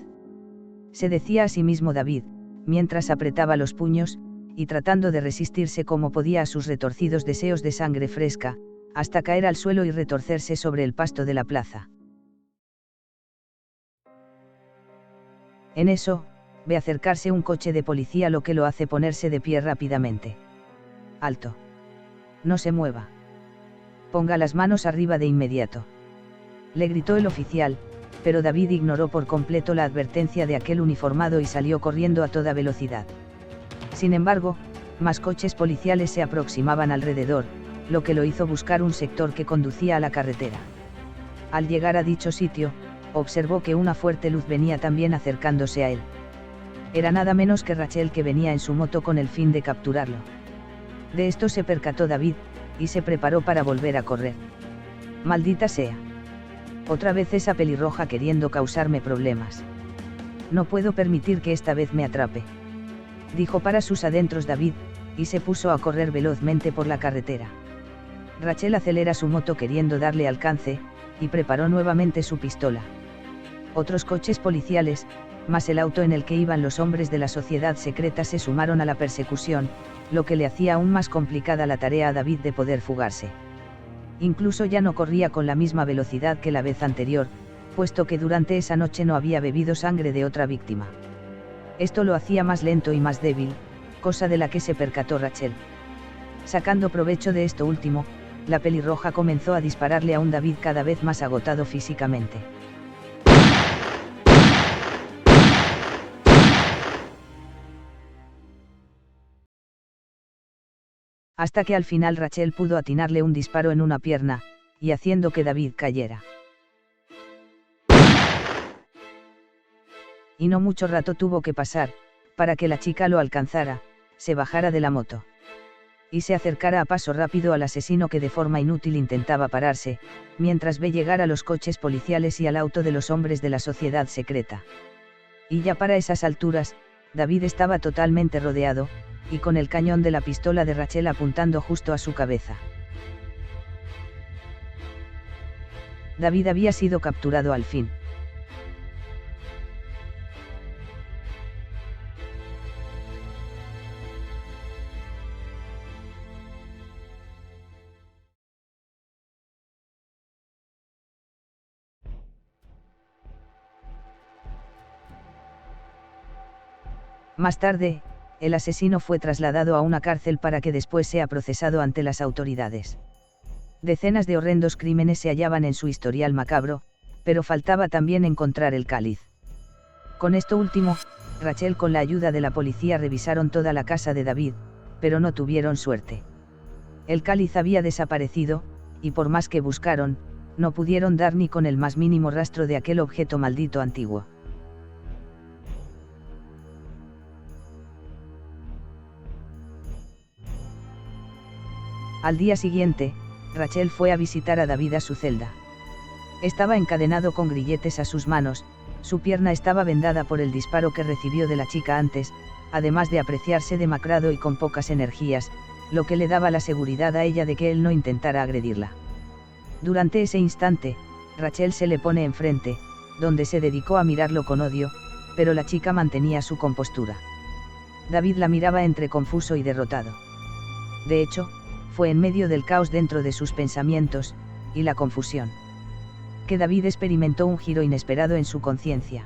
Se decía a sí mismo David, mientras apretaba los puños, y tratando de resistirse como podía a sus retorcidos deseos de sangre fresca, hasta caer al suelo y retorcerse sobre el pasto de la plaza. En eso, ve acercarse un coche de policía, lo que lo hace ponerse de pie rápidamente. Alto. No se mueva. Ponga las manos arriba de inmediato. Le gritó el oficial, pero David ignoró por completo la advertencia de aquel uniformado y salió corriendo a toda velocidad. Sin embargo, más coches policiales se aproximaban alrededor, lo que lo hizo buscar un sector que conducía a la carretera. Al llegar a dicho sitio, observó que una fuerte luz venía también acercándose a él. Era nada menos que Rachel, que venía en su moto con el fin de capturarlo. De esto se percató David, y se preparó para volver a correr. Maldita sea. Otra vez esa pelirroja queriendo causarme problemas. No puedo permitir que esta vez me atrape. Dijo para sus adentros David, y se puso a correr velozmente por la carretera. Rachel acelera su moto queriendo darle alcance, y preparó nuevamente su pistola. Otros coches policiales, más el auto en el que iban los hombres de la sociedad secreta, se sumaron a la persecución, lo que le hacía aún más complicada la tarea a David de poder fugarse. Incluso ya no corría con la misma velocidad que la vez anterior, puesto que durante esa noche no había bebido sangre de otra víctima. Esto lo hacía más lento y más débil, cosa de la que se percató Rachel. Sacando provecho de esto último, la pelirroja comenzó a dispararle a un David cada vez más agotado físicamente. Hasta que al final Rachel pudo atinarle un disparo en una pierna, y haciendo que David cayera. Y no mucho rato tuvo que pasar, para que la chica lo alcanzara, se bajara de la moto. Y se acercara a paso rápido al asesino que de forma inútil intentaba pararse, mientras ve llegar a los coches policiales y al auto de los hombres de la sociedad secreta. Y ya para esas alturas, David estaba totalmente rodeado, y con el cañón de la pistola de Rachel apuntando justo a su cabeza. David había sido capturado al fin. Más tarde, el asesino fue trasladado a una cárcel para que después sea procesado ante las autoridades. Decenas de horrendos crímenes se hallaban en su historial macabro, pero faltaba también encontrar el cáliz. Con esto último, Rachel con la ayuda de la policía revisaron toda la casa de David, pero no tuvieron suerte. El cáliz había desaparecido, y por más que buscaron, no pudieron dar ni con el más mínimo rastro de aquel objeto maldito antiguo. Al día siguiente, Rachel fue a visitar a David a su celda. Estaba encadenado con grilletes a sus manos, su pierna estaba vendada por el disparo que recibió de la chica antes, además de apreciarse demacrado y con pocas energías, lo que le daba la seguridad a ella de que él no intentara agredirla. Durante ese instante, Rachel se le pone enfrente, donde se dedicó a mirarlo con odio, pero la chica mantenía su compostura. David la miraba entre confuso y derrotado. De hecho, fue en medio del caos dentro de sus pensamientos, y la confusión, que David experimentó un giro inesperado en su conciencia.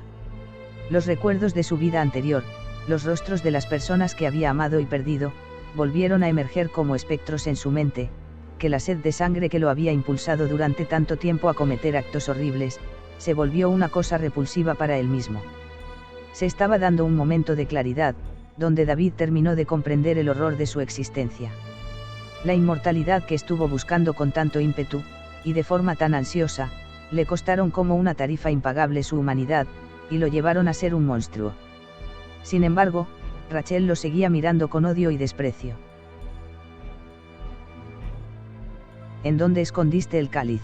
Los recuerdos de su vida anterior, los rostros de las personas que había amado y perdido, volvieron a emerger como espectros en su mente, que la sed de sangre que lo había impulsado durante tanto tiempo a cometer actos horribles, se volvió una cosa repulsiva para él mismo. Se estaba dando un momento de claridad, donde David terminó de comprender el horror de su existencia. La inmortalidad que estuvo buscando con tanto ímpetu, y de forma tan ansiosa, le costaron como una tarifa impagable su humanidad, y lo llevaron a ser un monstruo. Sin embargo, Rachel lo seguía mirando con odio y desprecio. ¿En dónde escondiste el cáliz?,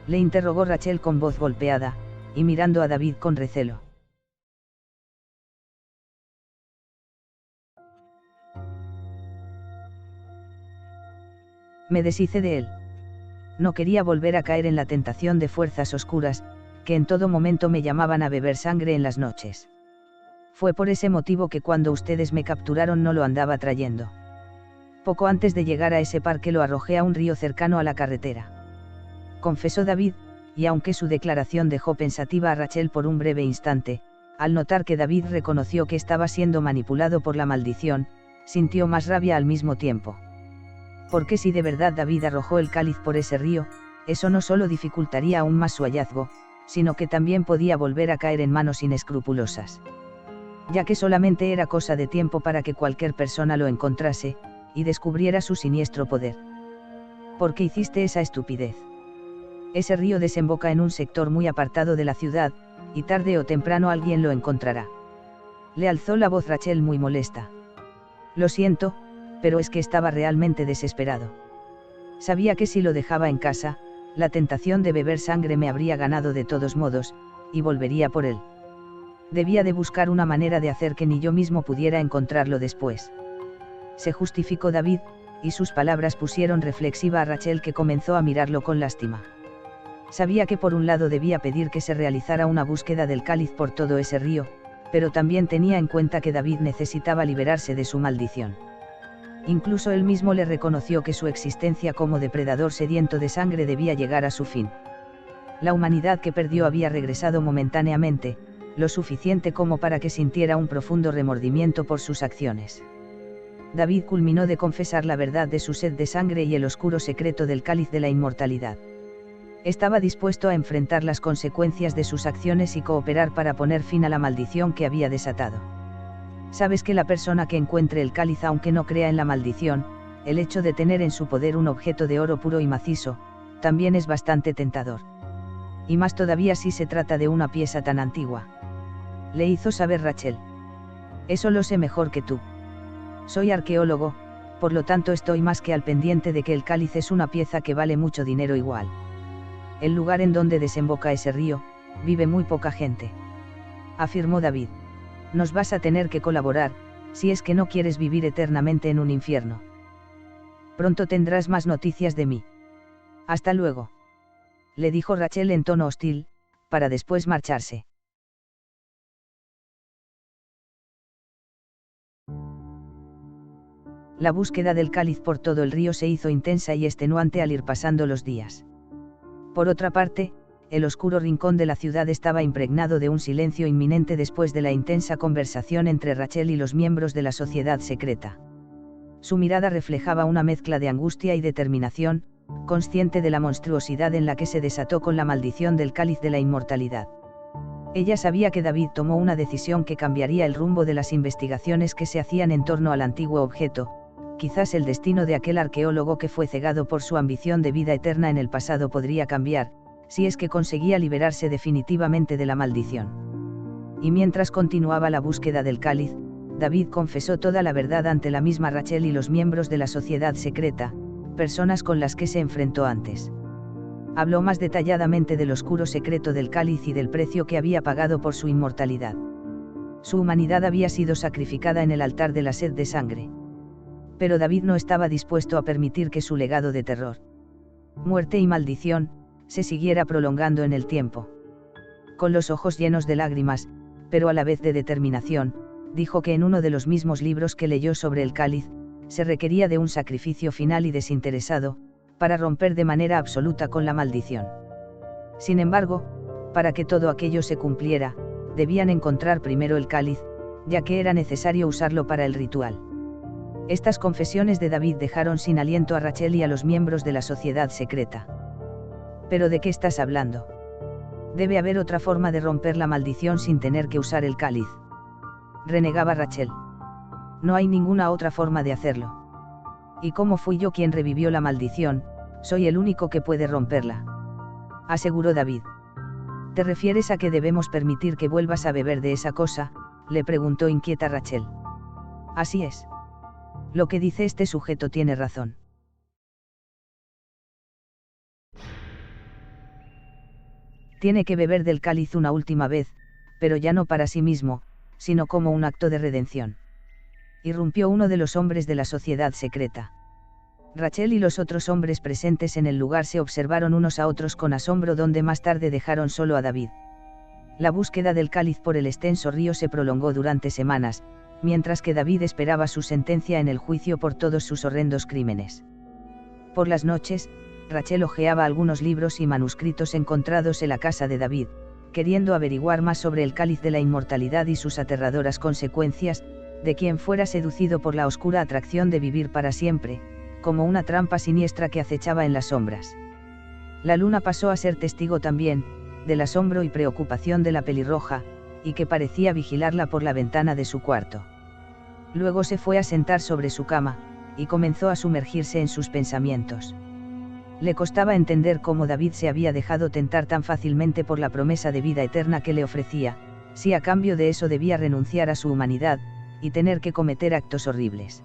le interrogó Rachel con voz golpeada, y mirando a David con recelo. Me deshice de él. No quería volver a caer en la tentación de fuerzas oscuras, que en todo momento me llamaban a beber sangre en las noches. Fue por ese motivo que cuando ustedes me capturaron no lo andaba trayendo. Poco antes de llegar a ese parque lo arrojé a un río cercano a la carretera. Confesó David, y aunque su declaración dejó pensativa a Rachel por un breve instante, al notar que David reconoció que estaba siendo manipulado por la maldición, sintió más rabia al mismo tiempo. Porque si de verdad David arrojó el cáliz por ese río, eso no solo dificultaría aún más su hallazgo, sino que también podía volver a caer en manos inescrupulosas. Ya que solamente era cosa de tiempo para que cualquier persona lo encontrase, y descubriera su siniestro poder. ¿Por qué hiciste esa estupidez? Ese río desemboca en un sector muy apartado de la ciudad, y tarde o temprano alguien lo encontrará. Le alzó la voz Rachel muy molesta. Lo siento, pero es que estaba realmente desesperado. Sabía que si lo dejaba en casa, la tentación de beber sangre me habría ganado de todos modos, y volvería por él. Debía de buscar una manera de hacer que ni yo mismo pudiera encontrarlo después. Se justificó David, y sus palabras pusieron reflexiva a Rachel, que comenzó a mirarlo con lástima. Sabía que por un lado debía pedir que se realizara una búsqueda del cáliz por todo ese río, pero también tenía en cuenta que David necesitaba liberarse de su maldición. Incluso él mismo le reconoció que su existencia como depredador sediento de sangre debía llegar a su fin. La humanidad que perdió había regresado momentáneamente, lo suficiente como para que sintiera un profundo remordimiento por sus acciones. David culminó de confesar la verdad de su sed de sangre y el oscuro secreto del cáliz de la inmortalidad. Estaba dispuesto a enfrentar las consecuencias de sus acciones y cooperar para poner fin a la maldición que había desatado. Sabes que la persona que encuentre el cáliz, aunque no crea en la maldición, el hecho de tener en su poder un objeto de oro puro y macizo, también es bastante tentador. Y más todavía si se trata de una pieza tan antigua. Le hizo saber Rachel. Eso lo sé mejor que tú. Soy arqueólogo, por lo tanto estoy más que al pendiente de que el cáliz es una pieza que vale mucho dinero igual. El lugar en donde desemboca ese río, vive muy poca gente. Afirmó David. Nos vas a tener que colaborar, si es que no quieres vivir eternamente en un infierno. Pronto tendrás más noticias de mí. Hasta luego. Le dijo Rachel en tono hostil, para después marcharse. La búsqueda del cáliz por todo el río se hizo intensa y extenuante al ir pasando los días. Por otra parte, el oscuro rincón de la ciudad estaba impregnado de un silencio inminente después de la intensa conversación entre Rachel y los miembros de la sociedad secreta. Su mirada reflejaba una mezcla de angustia y determinación, consciente de la monstruosidad en la que se desató con la maldición del cáliz de la inmortalidad. Ella sabía que David tomó una decisión que cambiaría el rumbo de las investigaciones que se hacían en torno al antiguo objeto, quizás el destino de aquel arqueólogo que fue cegado por su ambición de vida eterna en el pasado podría cambiar, si es que conseguía liberarse definitivamente de la maldición. Y mientras continuaba la búsqueda del cáliz, David confesó toda la verdad ante la misma Rachel y los miembros de la sociedad secreta, personas con las que se enfrentó antes. Habló más detalladamente del oscuro secreto del cáliz y del precio que había pagado por su inmortalidad. Su humanidad había sido sacrificada en el altar de la sed de sangre. Pero David no estaba dispuesto a permitir que su legado de terror, muerte y maldición, se siguiera prolongando en el tiempo. Con los ojos llenos de lágrimas, pero a la vez de determinación, dijo que en uno de los mismos libros que leyó sobre el cáliz, se requería de un sacrificio final y desinteresado, para romper de manera absoluta con la maldición. Sin embargo, para que todo aquello se cumpliera, debían encontrar primero el cáliz, ya que era necesario usarlo para el ritual. Estas confesiones de David dejaron sin aliento a Rachel y a los miembros de la sociedad secreta. ¿Pero de qué estás hablando? Debe haber otra forma de romper la maldición sin tener que usar el cáliz. Renegaba Rachel. No hay ninguna otra forma de hacerlo. Y como fui yo quien revivió la maldición, soy el único que puede romperla. Aseguró David. ¿Te refieres a que debemos permitir que vuelvas a beber de esa cosa?, le preguntó inquieta Rachel. Así es. Lo que dice este sujeto tiene razón. Tiene que beber del cáliz una última vez, pero ya no para sí mismo, sino como un acto de redención. Irrumpió uno de los hombres de la sociedad secreta. Rachel y los otros hombres presentes en el lugar se observaron unos a otros con asombro, donde más tarde dejaron solo a David. La búsqueda del cáliz por el extenso río se prolongó durante semanas, mientras que David esperaba su sentencia en el juicio por todos sus horrendos crímenes. Por las noches, Rachel hojeaba algunos libros y manuscritos encontrados en la casa de David, queriendo averiguar más sobre el cáliz de la inmortalidad y sus aterradoras consecuencias, de quien fuera seducido por la oscura atracción de vivir para siempre, como una trampa siniestra que acechaba en las sombras. La luna pasó a ser testigo también, del asombro y preocupación de la pelirroja, y que parecía vigilarla por la ventana de su cuarto. Luego se fue a sentar sobre su cama, y comenzó a sumergirse en sus pensamientos. Le costaba entender cómo David se había dejado tentar tan fácilmente por la promesa de vida eterna que le ofrecía, si a cambio de eso debía renunciar a su humanidad, y tener que cometer actos horribles.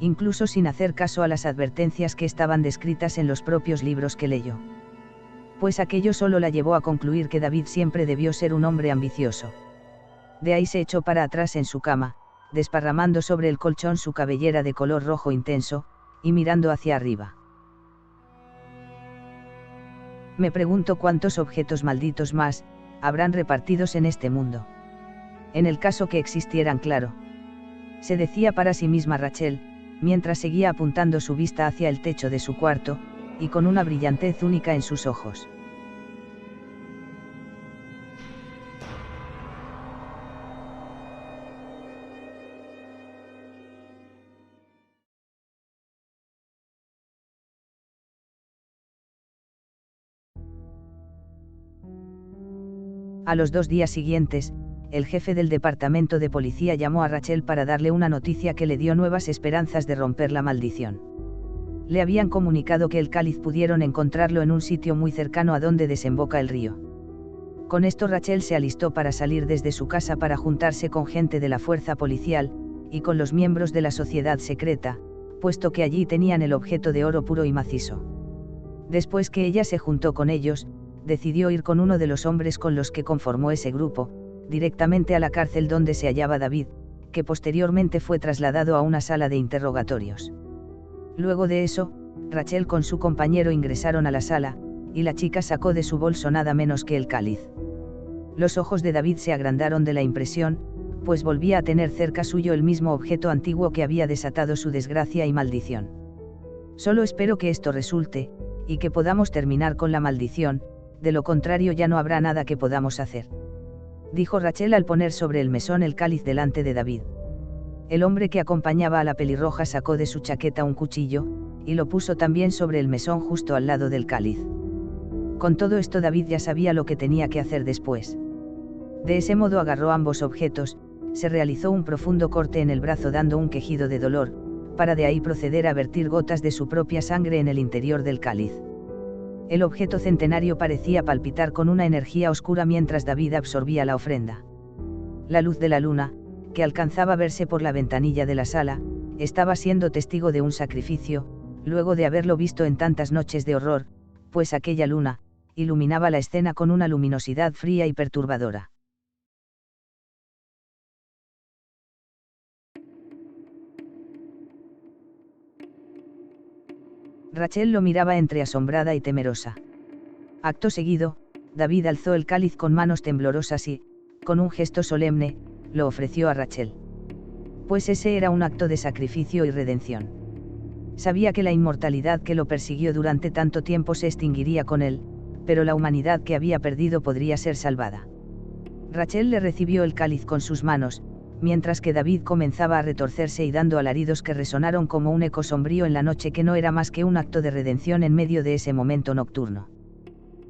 Incluso sin hacer caso a las advertencias que estaban descritas en los propios libros que leyó. Pues aquello solo la llevó a concluir que David siempre debió ser un hombre ambicioso. De ahí se echó para atrás en su cama, desparramando sobre el colchón su cabellera de color rojo intenso, y mirando hacia arriba. Me pregunto cuántos objetos malditos más habrán repartidos en este mundo. En el caso que existieran, claro. Se decía para sí misma Rachel, mientras seguía apuntando su vista hacia el techo de su cuarto, y con una brillantez única en sus ojos. A los 2 días siguientes, el jefe del departamento de policía llamó a Rachel para darle una noticia que le dio nuevas esperanzas de romper la maldición. Le habían comunicado que el cáliz pudieron encontrarlo en un sitio muy cercano a donde desemboca el río. Con esto Rachel se alistó para salir desde su casa para juntarse con gente de la fuerza policial, y con los miembros de la sociedad secreta, puesto que allí tenían el objeto de oro puro y macizo. Después que ella se juntó con ellos, decidió ir con uno de los hombres con los que conformó ese grupo, directamente a la cárcel donde se hallaba David, que posteriormente fue trasladado a una sala de interrogatorios. Luego de eso, Rachel con su compañero ingresaron a la sala, y la chica sacó de su bolso nada menos que el cáliz. Los ojos de David se agrandaron de la impresión, pues volvía a tener cerca suyo el mismo objeto antiguo que había desatado su desgracia y maldición. Solo espero que esto resulte, y que podamos terminar con la maldición, de lo contrario ya no habrá nada que podamos hacer, dijo Rachel al poner sobre el mesón el cáliz delante de David. El hombre que acompañaba a la pelirroja sacó de su chaqueta un cuchillo, y lo puso también sobre el mesón justo al lado del cáliz. Con todo esto David ya sabía lo que tenía que hacer después. De ese modo agarró ambos objetos, se realizó un profundo corte en el brazo dando un quejido de dolor, para de ahí proceder a vertir gotas de su propia sangre en el interior del cáliz. El objeto centenario parecía palpitar con una energía oscura mientras David absorbía la ofrenda. La luz de la luna, que alcanzaba a verse por la ventanilla de la sala, estaba siendo testigo de un sacrificio, luego de haberlo visto en tantas noches de horror, pues aquella luna, iluminaba la escena con una luminosidad fría y perturbadora. Rachel lo miraba entre asombrada y temerosa. Acto seguido, David alzó el cáliz con manos temblorosas y, con un gesto solemne, lo ofreció a Rachel. Pues ese era un acto de sacrificio y redención. Sabía que la inmortalidad que lo persiguió durante tanto tiempo se extinguiría con él, pero la humanidad que había perdido podría ser salvada. Rachel le recibió el cáliz con sus manos, mientras que David comenzaba a retorcerse y dando alaridos que resonaron como un eco sombrío en la noche que no era más que un acto de redención en medio de ese momento nocturno.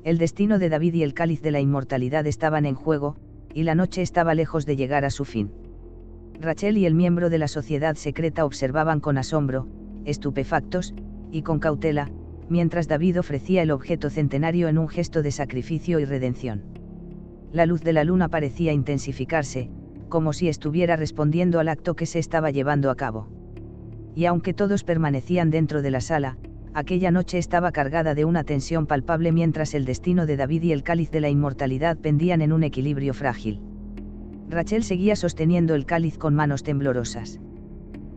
El destino de David y el cáliz de la inmortalidad estaban en juego, y la noche estaba lejos de llegar a su fin. Rachel y el miembro de la sociedad secreta observaban con asombro, estupefactos, y con cautela, mientras David ofrecía el objeto centenario en un gesto de sacrificio y redención. La luz de la luna parecía intensificarse, como si estuviera respondiendo al acto que se estaba llevando a cabo. Y aunque todos permanecían dentro de la sala, aquella noche estaba cargada de una tensión palpable mientras el destino de David y el cáliz de la inmortalidad pendían en un equilibrio frágil. Rachel seguía sosteniendo el cáliz con manos temblorosas.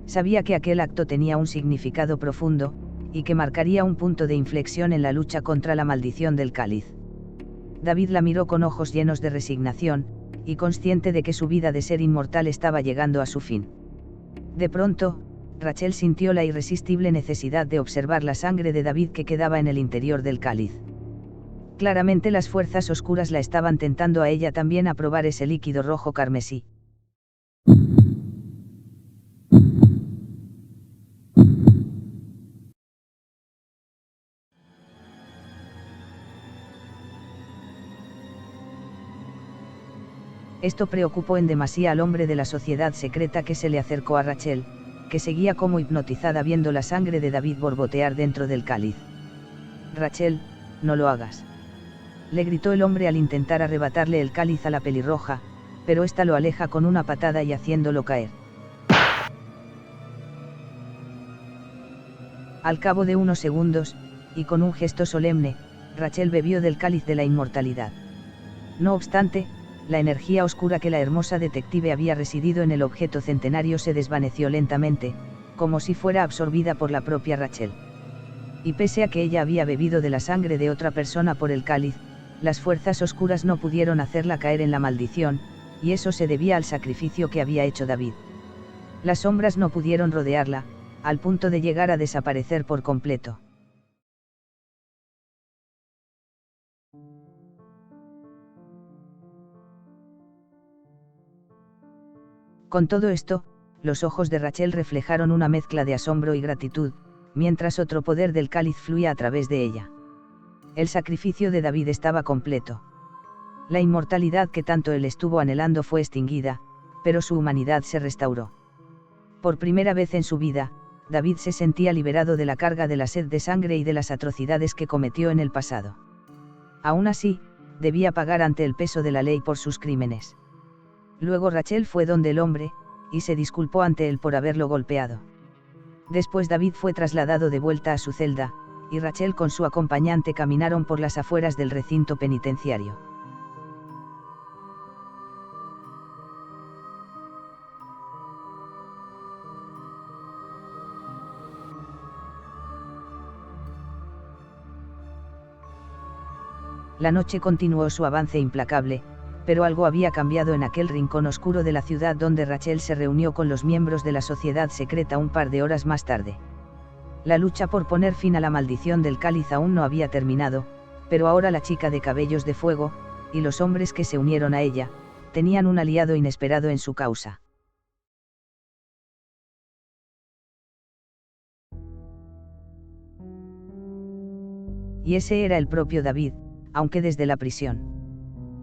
Sabía que aquel acto tenía un significado profundo, y que marcaría un punto de inflexión en la lucha contra la maldición del cáliz. David la miró con ojos llenos de resignación, y consciente de que su vida de ser inmortal estaba llegando a su fin. De pronto, Rachel sintió la irresistible necesidad de observar la sangre de David que quedaba en el interior del cáliz. Claramente las fuerzas oscuras la estaban tentando a ella también a probar ese líquido rojo carmesí. Esto preocupó en demasía al hombre de la sociedad secreta que se le acercó a Rachel, que seguía como hipnotizada viendo la sangre de David borbotear dentro del cáliz. «Rachel, no lo hagas», le gritó el hombre al intentar arrebatarle el cáliz a la pelirroja, pero ésta lo aleja con una patada y haciéndolo caer. Al cabo de unos segundos, y con un gesto solemne, Rachel bebió del cáliz de la inmortalidad. No obstante, la energía oscura que la hermosa detective había residido en el objeto centenario se desvaneció lentamente, como si fuera absorbida por la propia Rachel. Y pese a que ella había bebido de la sangre de otra persona por el cáliz, las fuerzas oscuras no pudieron hacerla caer en la maldición, y eso se debía al sacrificio que había hecho David. Las sombras no pudieron rodearla, al punto de llegar a desaparecer por completo. Con todo esto, los ojos de Rachel reflejaron una mezcla de asombro y gratitud, mientras otro poder del cáliz fluía a través de ella. El sacrificio de David estaba completo. La inmortalidad que tanto él estuvo anhelando fue extinguida, pero su humanidad se restauró. Por primera vez en su vida, David se sentía liberado de la carga de la sed de sangre y de las atrocidades que cometió en el pasado. Aún así, debía pagar ante el peso de la ley por sus crímenes. Luego Rachel fue donde el hombre, y se disculpó ante él por haberlo golpeado. Después David fue trasladado de vuelta a su celda, y Rachel con su acompañante caminaron por las afueras del recinto penitenciario. La noche continuó su avance implacable, pero algo había cambiado en aquel rincón oscuro de la ciudad donde Rachel se reunió con los miembros de la sociedad secreta un par de horas más tarde. La lucha por poner fin a la maldición del cáliz aún no había terminado, pero ahora la chica de cabellos de fuego, y los hombres que se unieron a ella, tenían un aliado inesperado en su causa. Y ese era el propio David, aunque desde la prisión.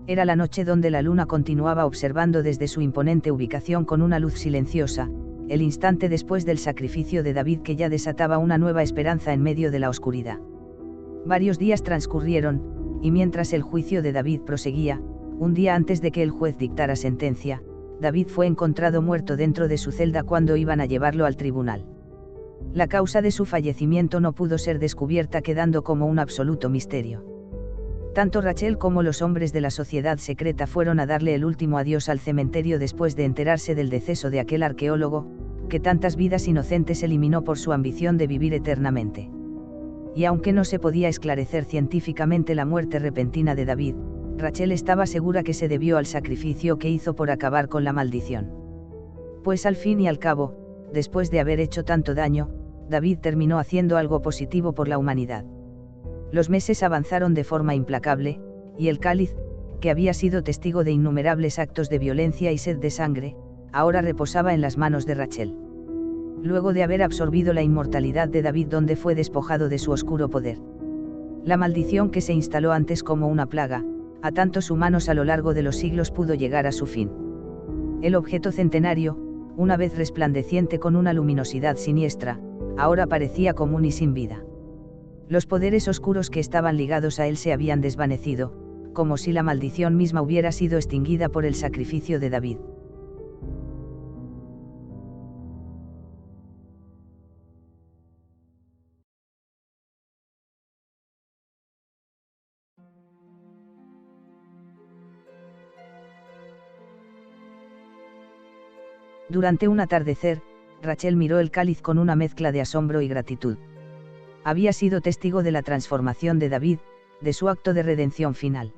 Era la noche donde la luna continuaba observando desde su imponente ubicación con una luz silenciosa, el instante después del sacrificio de David que ya desataba una nueva esperanza en medio de la oscuridad. Varios días transcurrieron, y mientras el juicio de David proseguía, un día antes de que el juez dictara sentencia, David fue encontrado muerto dentro de su celda cuando iban a llevarlo al tribunal. La causa de su fallecimiento no pudo ser descubierta, quedando como un absoluto misterio. Tanto Rachel como los hombres de la sociedad secreta fueron a darle el último adiós al cementerio después de enterarse del deceso de aquel arqueólogo, que tantas vidas inocentes eliminó por su ambición de vivir eternamente. Y aunque no se podía esclarecer científicamente la muerte repentina de David, Rachel estaba segura que se debió al sacrificio que hizo por acabar con la maldición. Pues al fin y al cabo, después de haber hecho tanto daño, David terminó haciendo algo positivo por la humanidad. Los meses avanzaron de forma implacable, y el cáliz, que había sido testigo de innumerables actos de violencia y sed de sangre, ahora reposaba en las manos de Rachel. Luego de haber absorbido la inmortalidad de David, donde fue despojado de su oscuro poder. La maldición que se instaló antes como una plaga, a tantos humanos a lo largo de los siglos, pudo llegar a su fin. El objeto centenario, una vez resplandeciente con una luminosidad siniestra, ahora parecía común y sin vida. Los poderes oscuros que estaban ligados a él se habían desvanecido, como si la maldición misma hubiera sido extinguida por el sacrificio de David. Durante un atardecer, Rachel miró el cáliz con una mezcla de asombro y gratitud. Había sido testigo de la transformación de David, de su acto de redención final.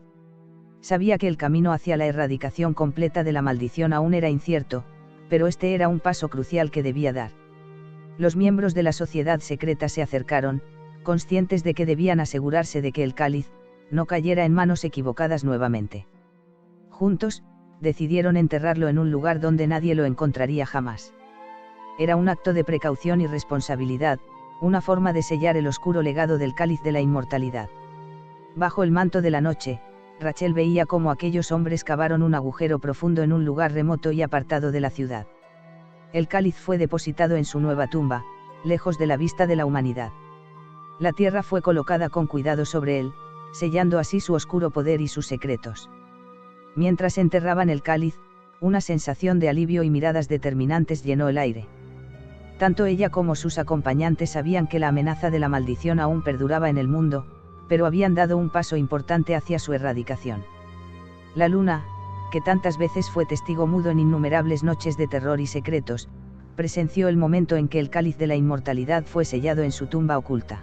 Sabía que el camino hacia la erradicación completa de la maldición aún era incierto, pero este era un paso crucial que debía dar. Los miembros de la sociedad secreta se acercaron, conscientes de que debían asegurarse de que el cáliz no cayera en manos equivocadas nuevamente. Juntos, decidieron enterrarlo en un lugar donde nadie lo encontraría jamás. Era un acto de precaución y responsabilidad, una forma de sellar el oscuro legado del cáliz de la inmortalidad. Bajo el manto de la noche, Rachel veía cómo aquellos hombres cavaron un agujero profundo en un lugar remoto y apartado de la ciudad. El cáliz fue depositado en su nueva tumba, lejos de la vista de la humanidad. La tierra fue colocada con cuidado sobre él, sellando así su oscuro poder y sus secretos. Mientras enterraban el cáliz, una sensación de alivio y miradas determinantes llenó el aire. Tanto ella como sus acompañantes sabían que la amenaza de la maldición aún perduraba en el mundo, pero habían dado un paso importante hacia su erradicación. La luna, que tantas veces fue testigo mudo en innumerables noches de terror y secretos, presenció el momento en que el cáliz de la inmortalidad fue sellado en su tumba oculta.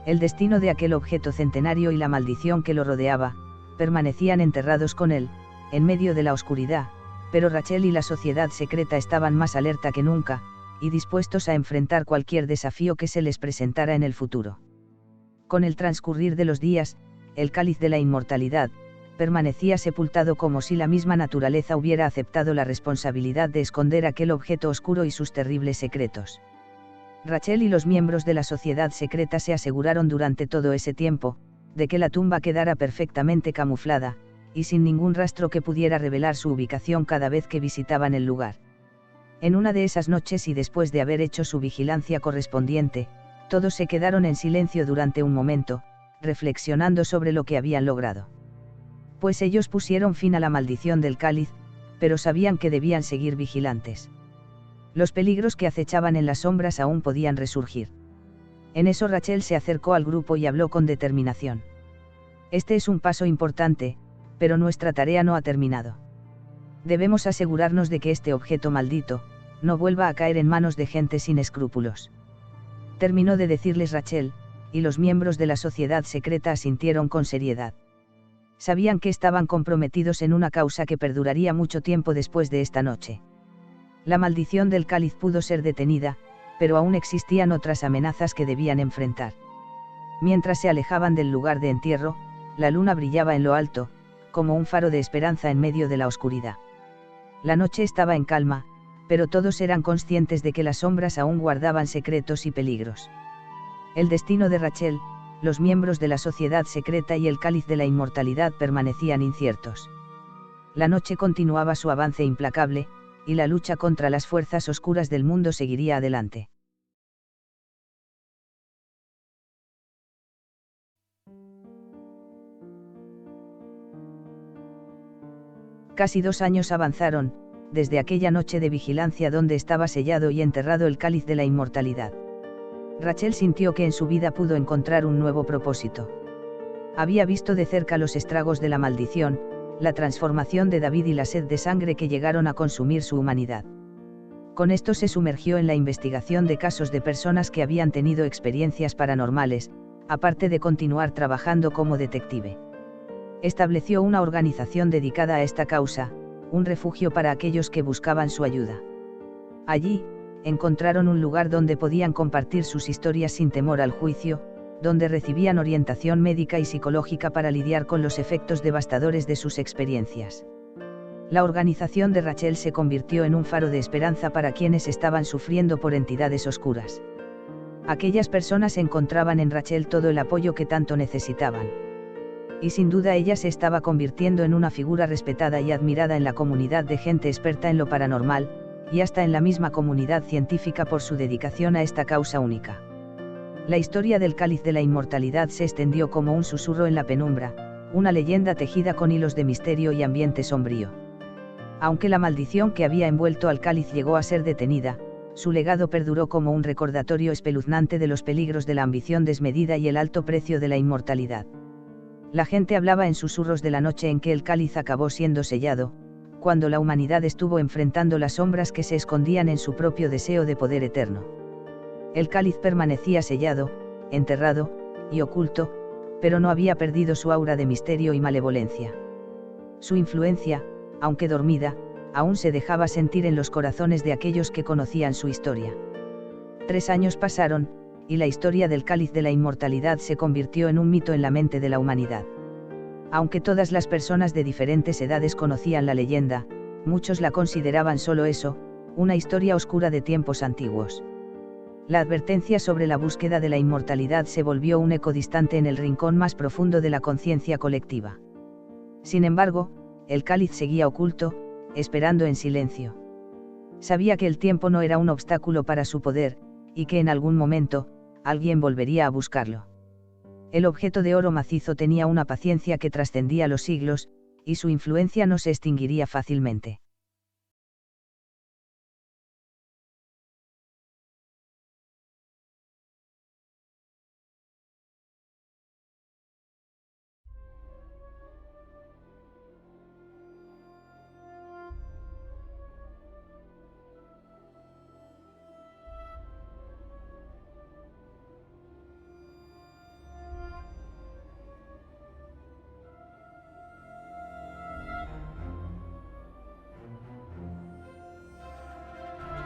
El destino de aquel objeto centenario y la maldición que lo rodeaba, permanecían enterrados con él, en medio de la oscuridad, pero Rachel y la sociedad secreta estaban más alerta que nunca, y dispuestos a enfrentar cualquier desafío que se les presentara en el futuro. Con el transcurrir de los días, el cáliz de la inmortalidad permanecía sepultado como si la misma naturaleza hubiera aceptado la responsabilidad de esconder aquel objeto oscuro y sus terribles secretos. Rachel y los miembros de la sociedad secreta se aseguraron durante todo ese tiempo, de que la tumba quedara perfectamente camuflada, y sin ningún rastro que pudiera revelar su ubicación cada vez que visitaban el lugar. En una de esas noches y después de haber hecho su vigilancia correspondiente, todos se quedaron en silencio durante un momento, reflexionando sobre lo que habían logrado. Pues ellos pusieron fin a la maldición del cáliz, pero sabían que debían seguir vigilantes. Los peligros que acechaban en las sombras aún podían resurgir. En eso Rachel se acercó al grupo y habló con determinación. Este es un paso importante, pero nuestra tarea no ha terminado. Debemos asegurarnos de que este objeto maldito no vuelva a caer en manos de gente sin escrúpulos. Terminó de decirles Rachel, y los miembros de la sociedad secreta asintieron con seriedad. Sabían que estaban comprometidos en una causa que perduraría mucho tiempo después de esta noche. La maldición del cáliz pudo ser detenida, pero aún existían otras amenazas que debían enfrentar. Mientras se alejaban del lugar de entierro, la luna brillaba en lo alto, como un faro de esperanza en medio de la oscuridad. La noche estaba en calma, pero todos eran conscientes de que las sombras aún guardaban secretos y peligros. El destino de Rachel, los miembros de la sociedad secreta y el cáliz de la inmortalidad permanecían inciertos. La noche continuaba su avance implacable, y la lucha contra las fuerzas oscuras del mundo seguiría adelante. Casi 2 años avanzaron, desde aquella noche de vigilancia donde estaba sellado y enterrado el cáliz de la inmortalidad. Rachel sintió que en su vida pudo encontrar un nuevo propósito. Había visto de cerca los estragos de la maldición, la transformación de David y la sed de sangre que llegaron a consumir su humanidad. Con esto se sumergió en la investigación de casos de personas que habían tenido experiencias paranormales, aparte de continuar trabajando como detective. Estableció una organización dedicada a esta causa, un refugio para aquellos que buscaban su ayuda. Allí, encontraron un lugar donde podían compartir sus historias sin temor al juicio, donde recibían orientación médica y psicológica para lidiar con los efectos devastadores de sus experiencias. La organización de Rachel se convirtió en un faro de esperanza para quienes estaban sufriendo por entidades oscuras. Aquellas personas encontraban en Rachel todo el apoyo que tanto necesitaban. Y sin duda ella se estaba convirtiendo en una figura respetada y admirada en la comunidad de gente experta en lo paranormal, y hasta en la misma comunidad científica por su dedicación a esta causa única. La historia del cáliz de la inmortalidad se extendió como un susurro en la penumbra, una leyenda tejida con hilos de misterio y ambiente sombrío. Aunque la maldición que había envuelto al cáliz llegó a ser detenida, su legado perduró como un recordatorio espeluznante de los peligros de la ambición desmedida y el alto precio de la inmortalidad. La gente hablaba en susurros de la noche en que el cáliz acabó siendo sellado, cuando la humanidad estuvo enfrentando las sombras que se escondían en su propio deseo de poder eterno. El cáliz permanecía sellado, enterrado, y oculto, pero no había perdido su aura de misterio y malevolencia. Su influencia, aunque dormida, aún se dejaba sentir en los corazones de aquellos que conocían su historia. 3 años pasaron, y la historia del cáliz de la inmortalidad se convirtió en un mito en la mente de la humanidad. Aunque todas las personas de diferentes edades conocían la leyenda, muchos la consideraban solo eso, una historia oscura de tiempos antiguos. La advertencia sobre la búsqueda de la inmortalidad se volvió un eco distante en el rincón más profundo de la conciencia colectiva. Sin embargo, el cáliz seguía oculto, esperando en silencio. Sabía que el tiempo no era un obstáculo para su poder, y que en algún momento, alguien volvería a buscarlo. El objeto de oro macizo tenía una paciencia que trascendía los siglos, y su influencia no se extinguiría fácilmente.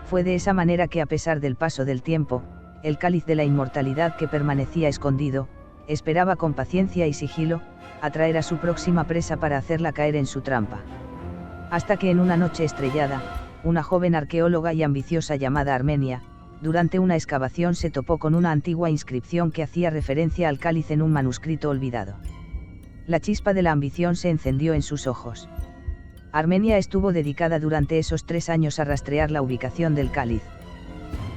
Fue de esa manera que a pesar del paso del tiempo, el cáliz de la inmortalidad que permanecía escondido, esperaba con paciencia y sigilo, atraer a su próxima presa para hacerla caer en su trampa. Hasta que en una noche estrellada, una joven arqueóloga y ambiciosa llamada Armenia, durante una excavación se topó con una antigua inscripción que hacía referencia al cáliz en un manuscrito olvidado. La chispa de la ambición se encendió en sus ojos. Armenia estuvo dedicada durante esos 3 años a rastrear la ubicación del cáliz.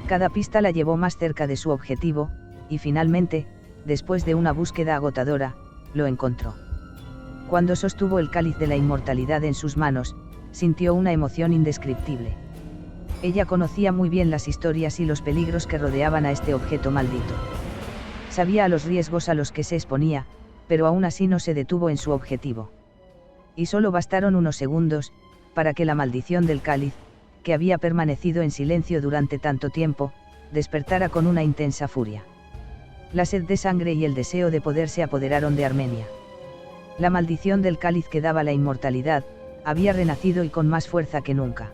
Cada pista la llevó más cerca de su objetivo, y finalmente, después de una búsqueda agotadora, lo encontró. Cuando sostuvo el cáliz de la inmortalidad en sus manos, sintió una emoción indescriptible. Ella conocía muy bien las historias y los peligros que rodeaban a este objeto maldito. Sabía a los riesgos a los que se exponía, pero aún así no se detuvo en su objetivo. Y solo bastaron unos segundos, para que la maldición del cáliz, que había permanecido en silencio durante tanto tiempo, despertara con una intensa furia. La sed de sangre y el deseo de poder se apoderaron de Armenia. La maldición del cáliz que daba la inmortalidad, había renacido y con más fuerza que nunca.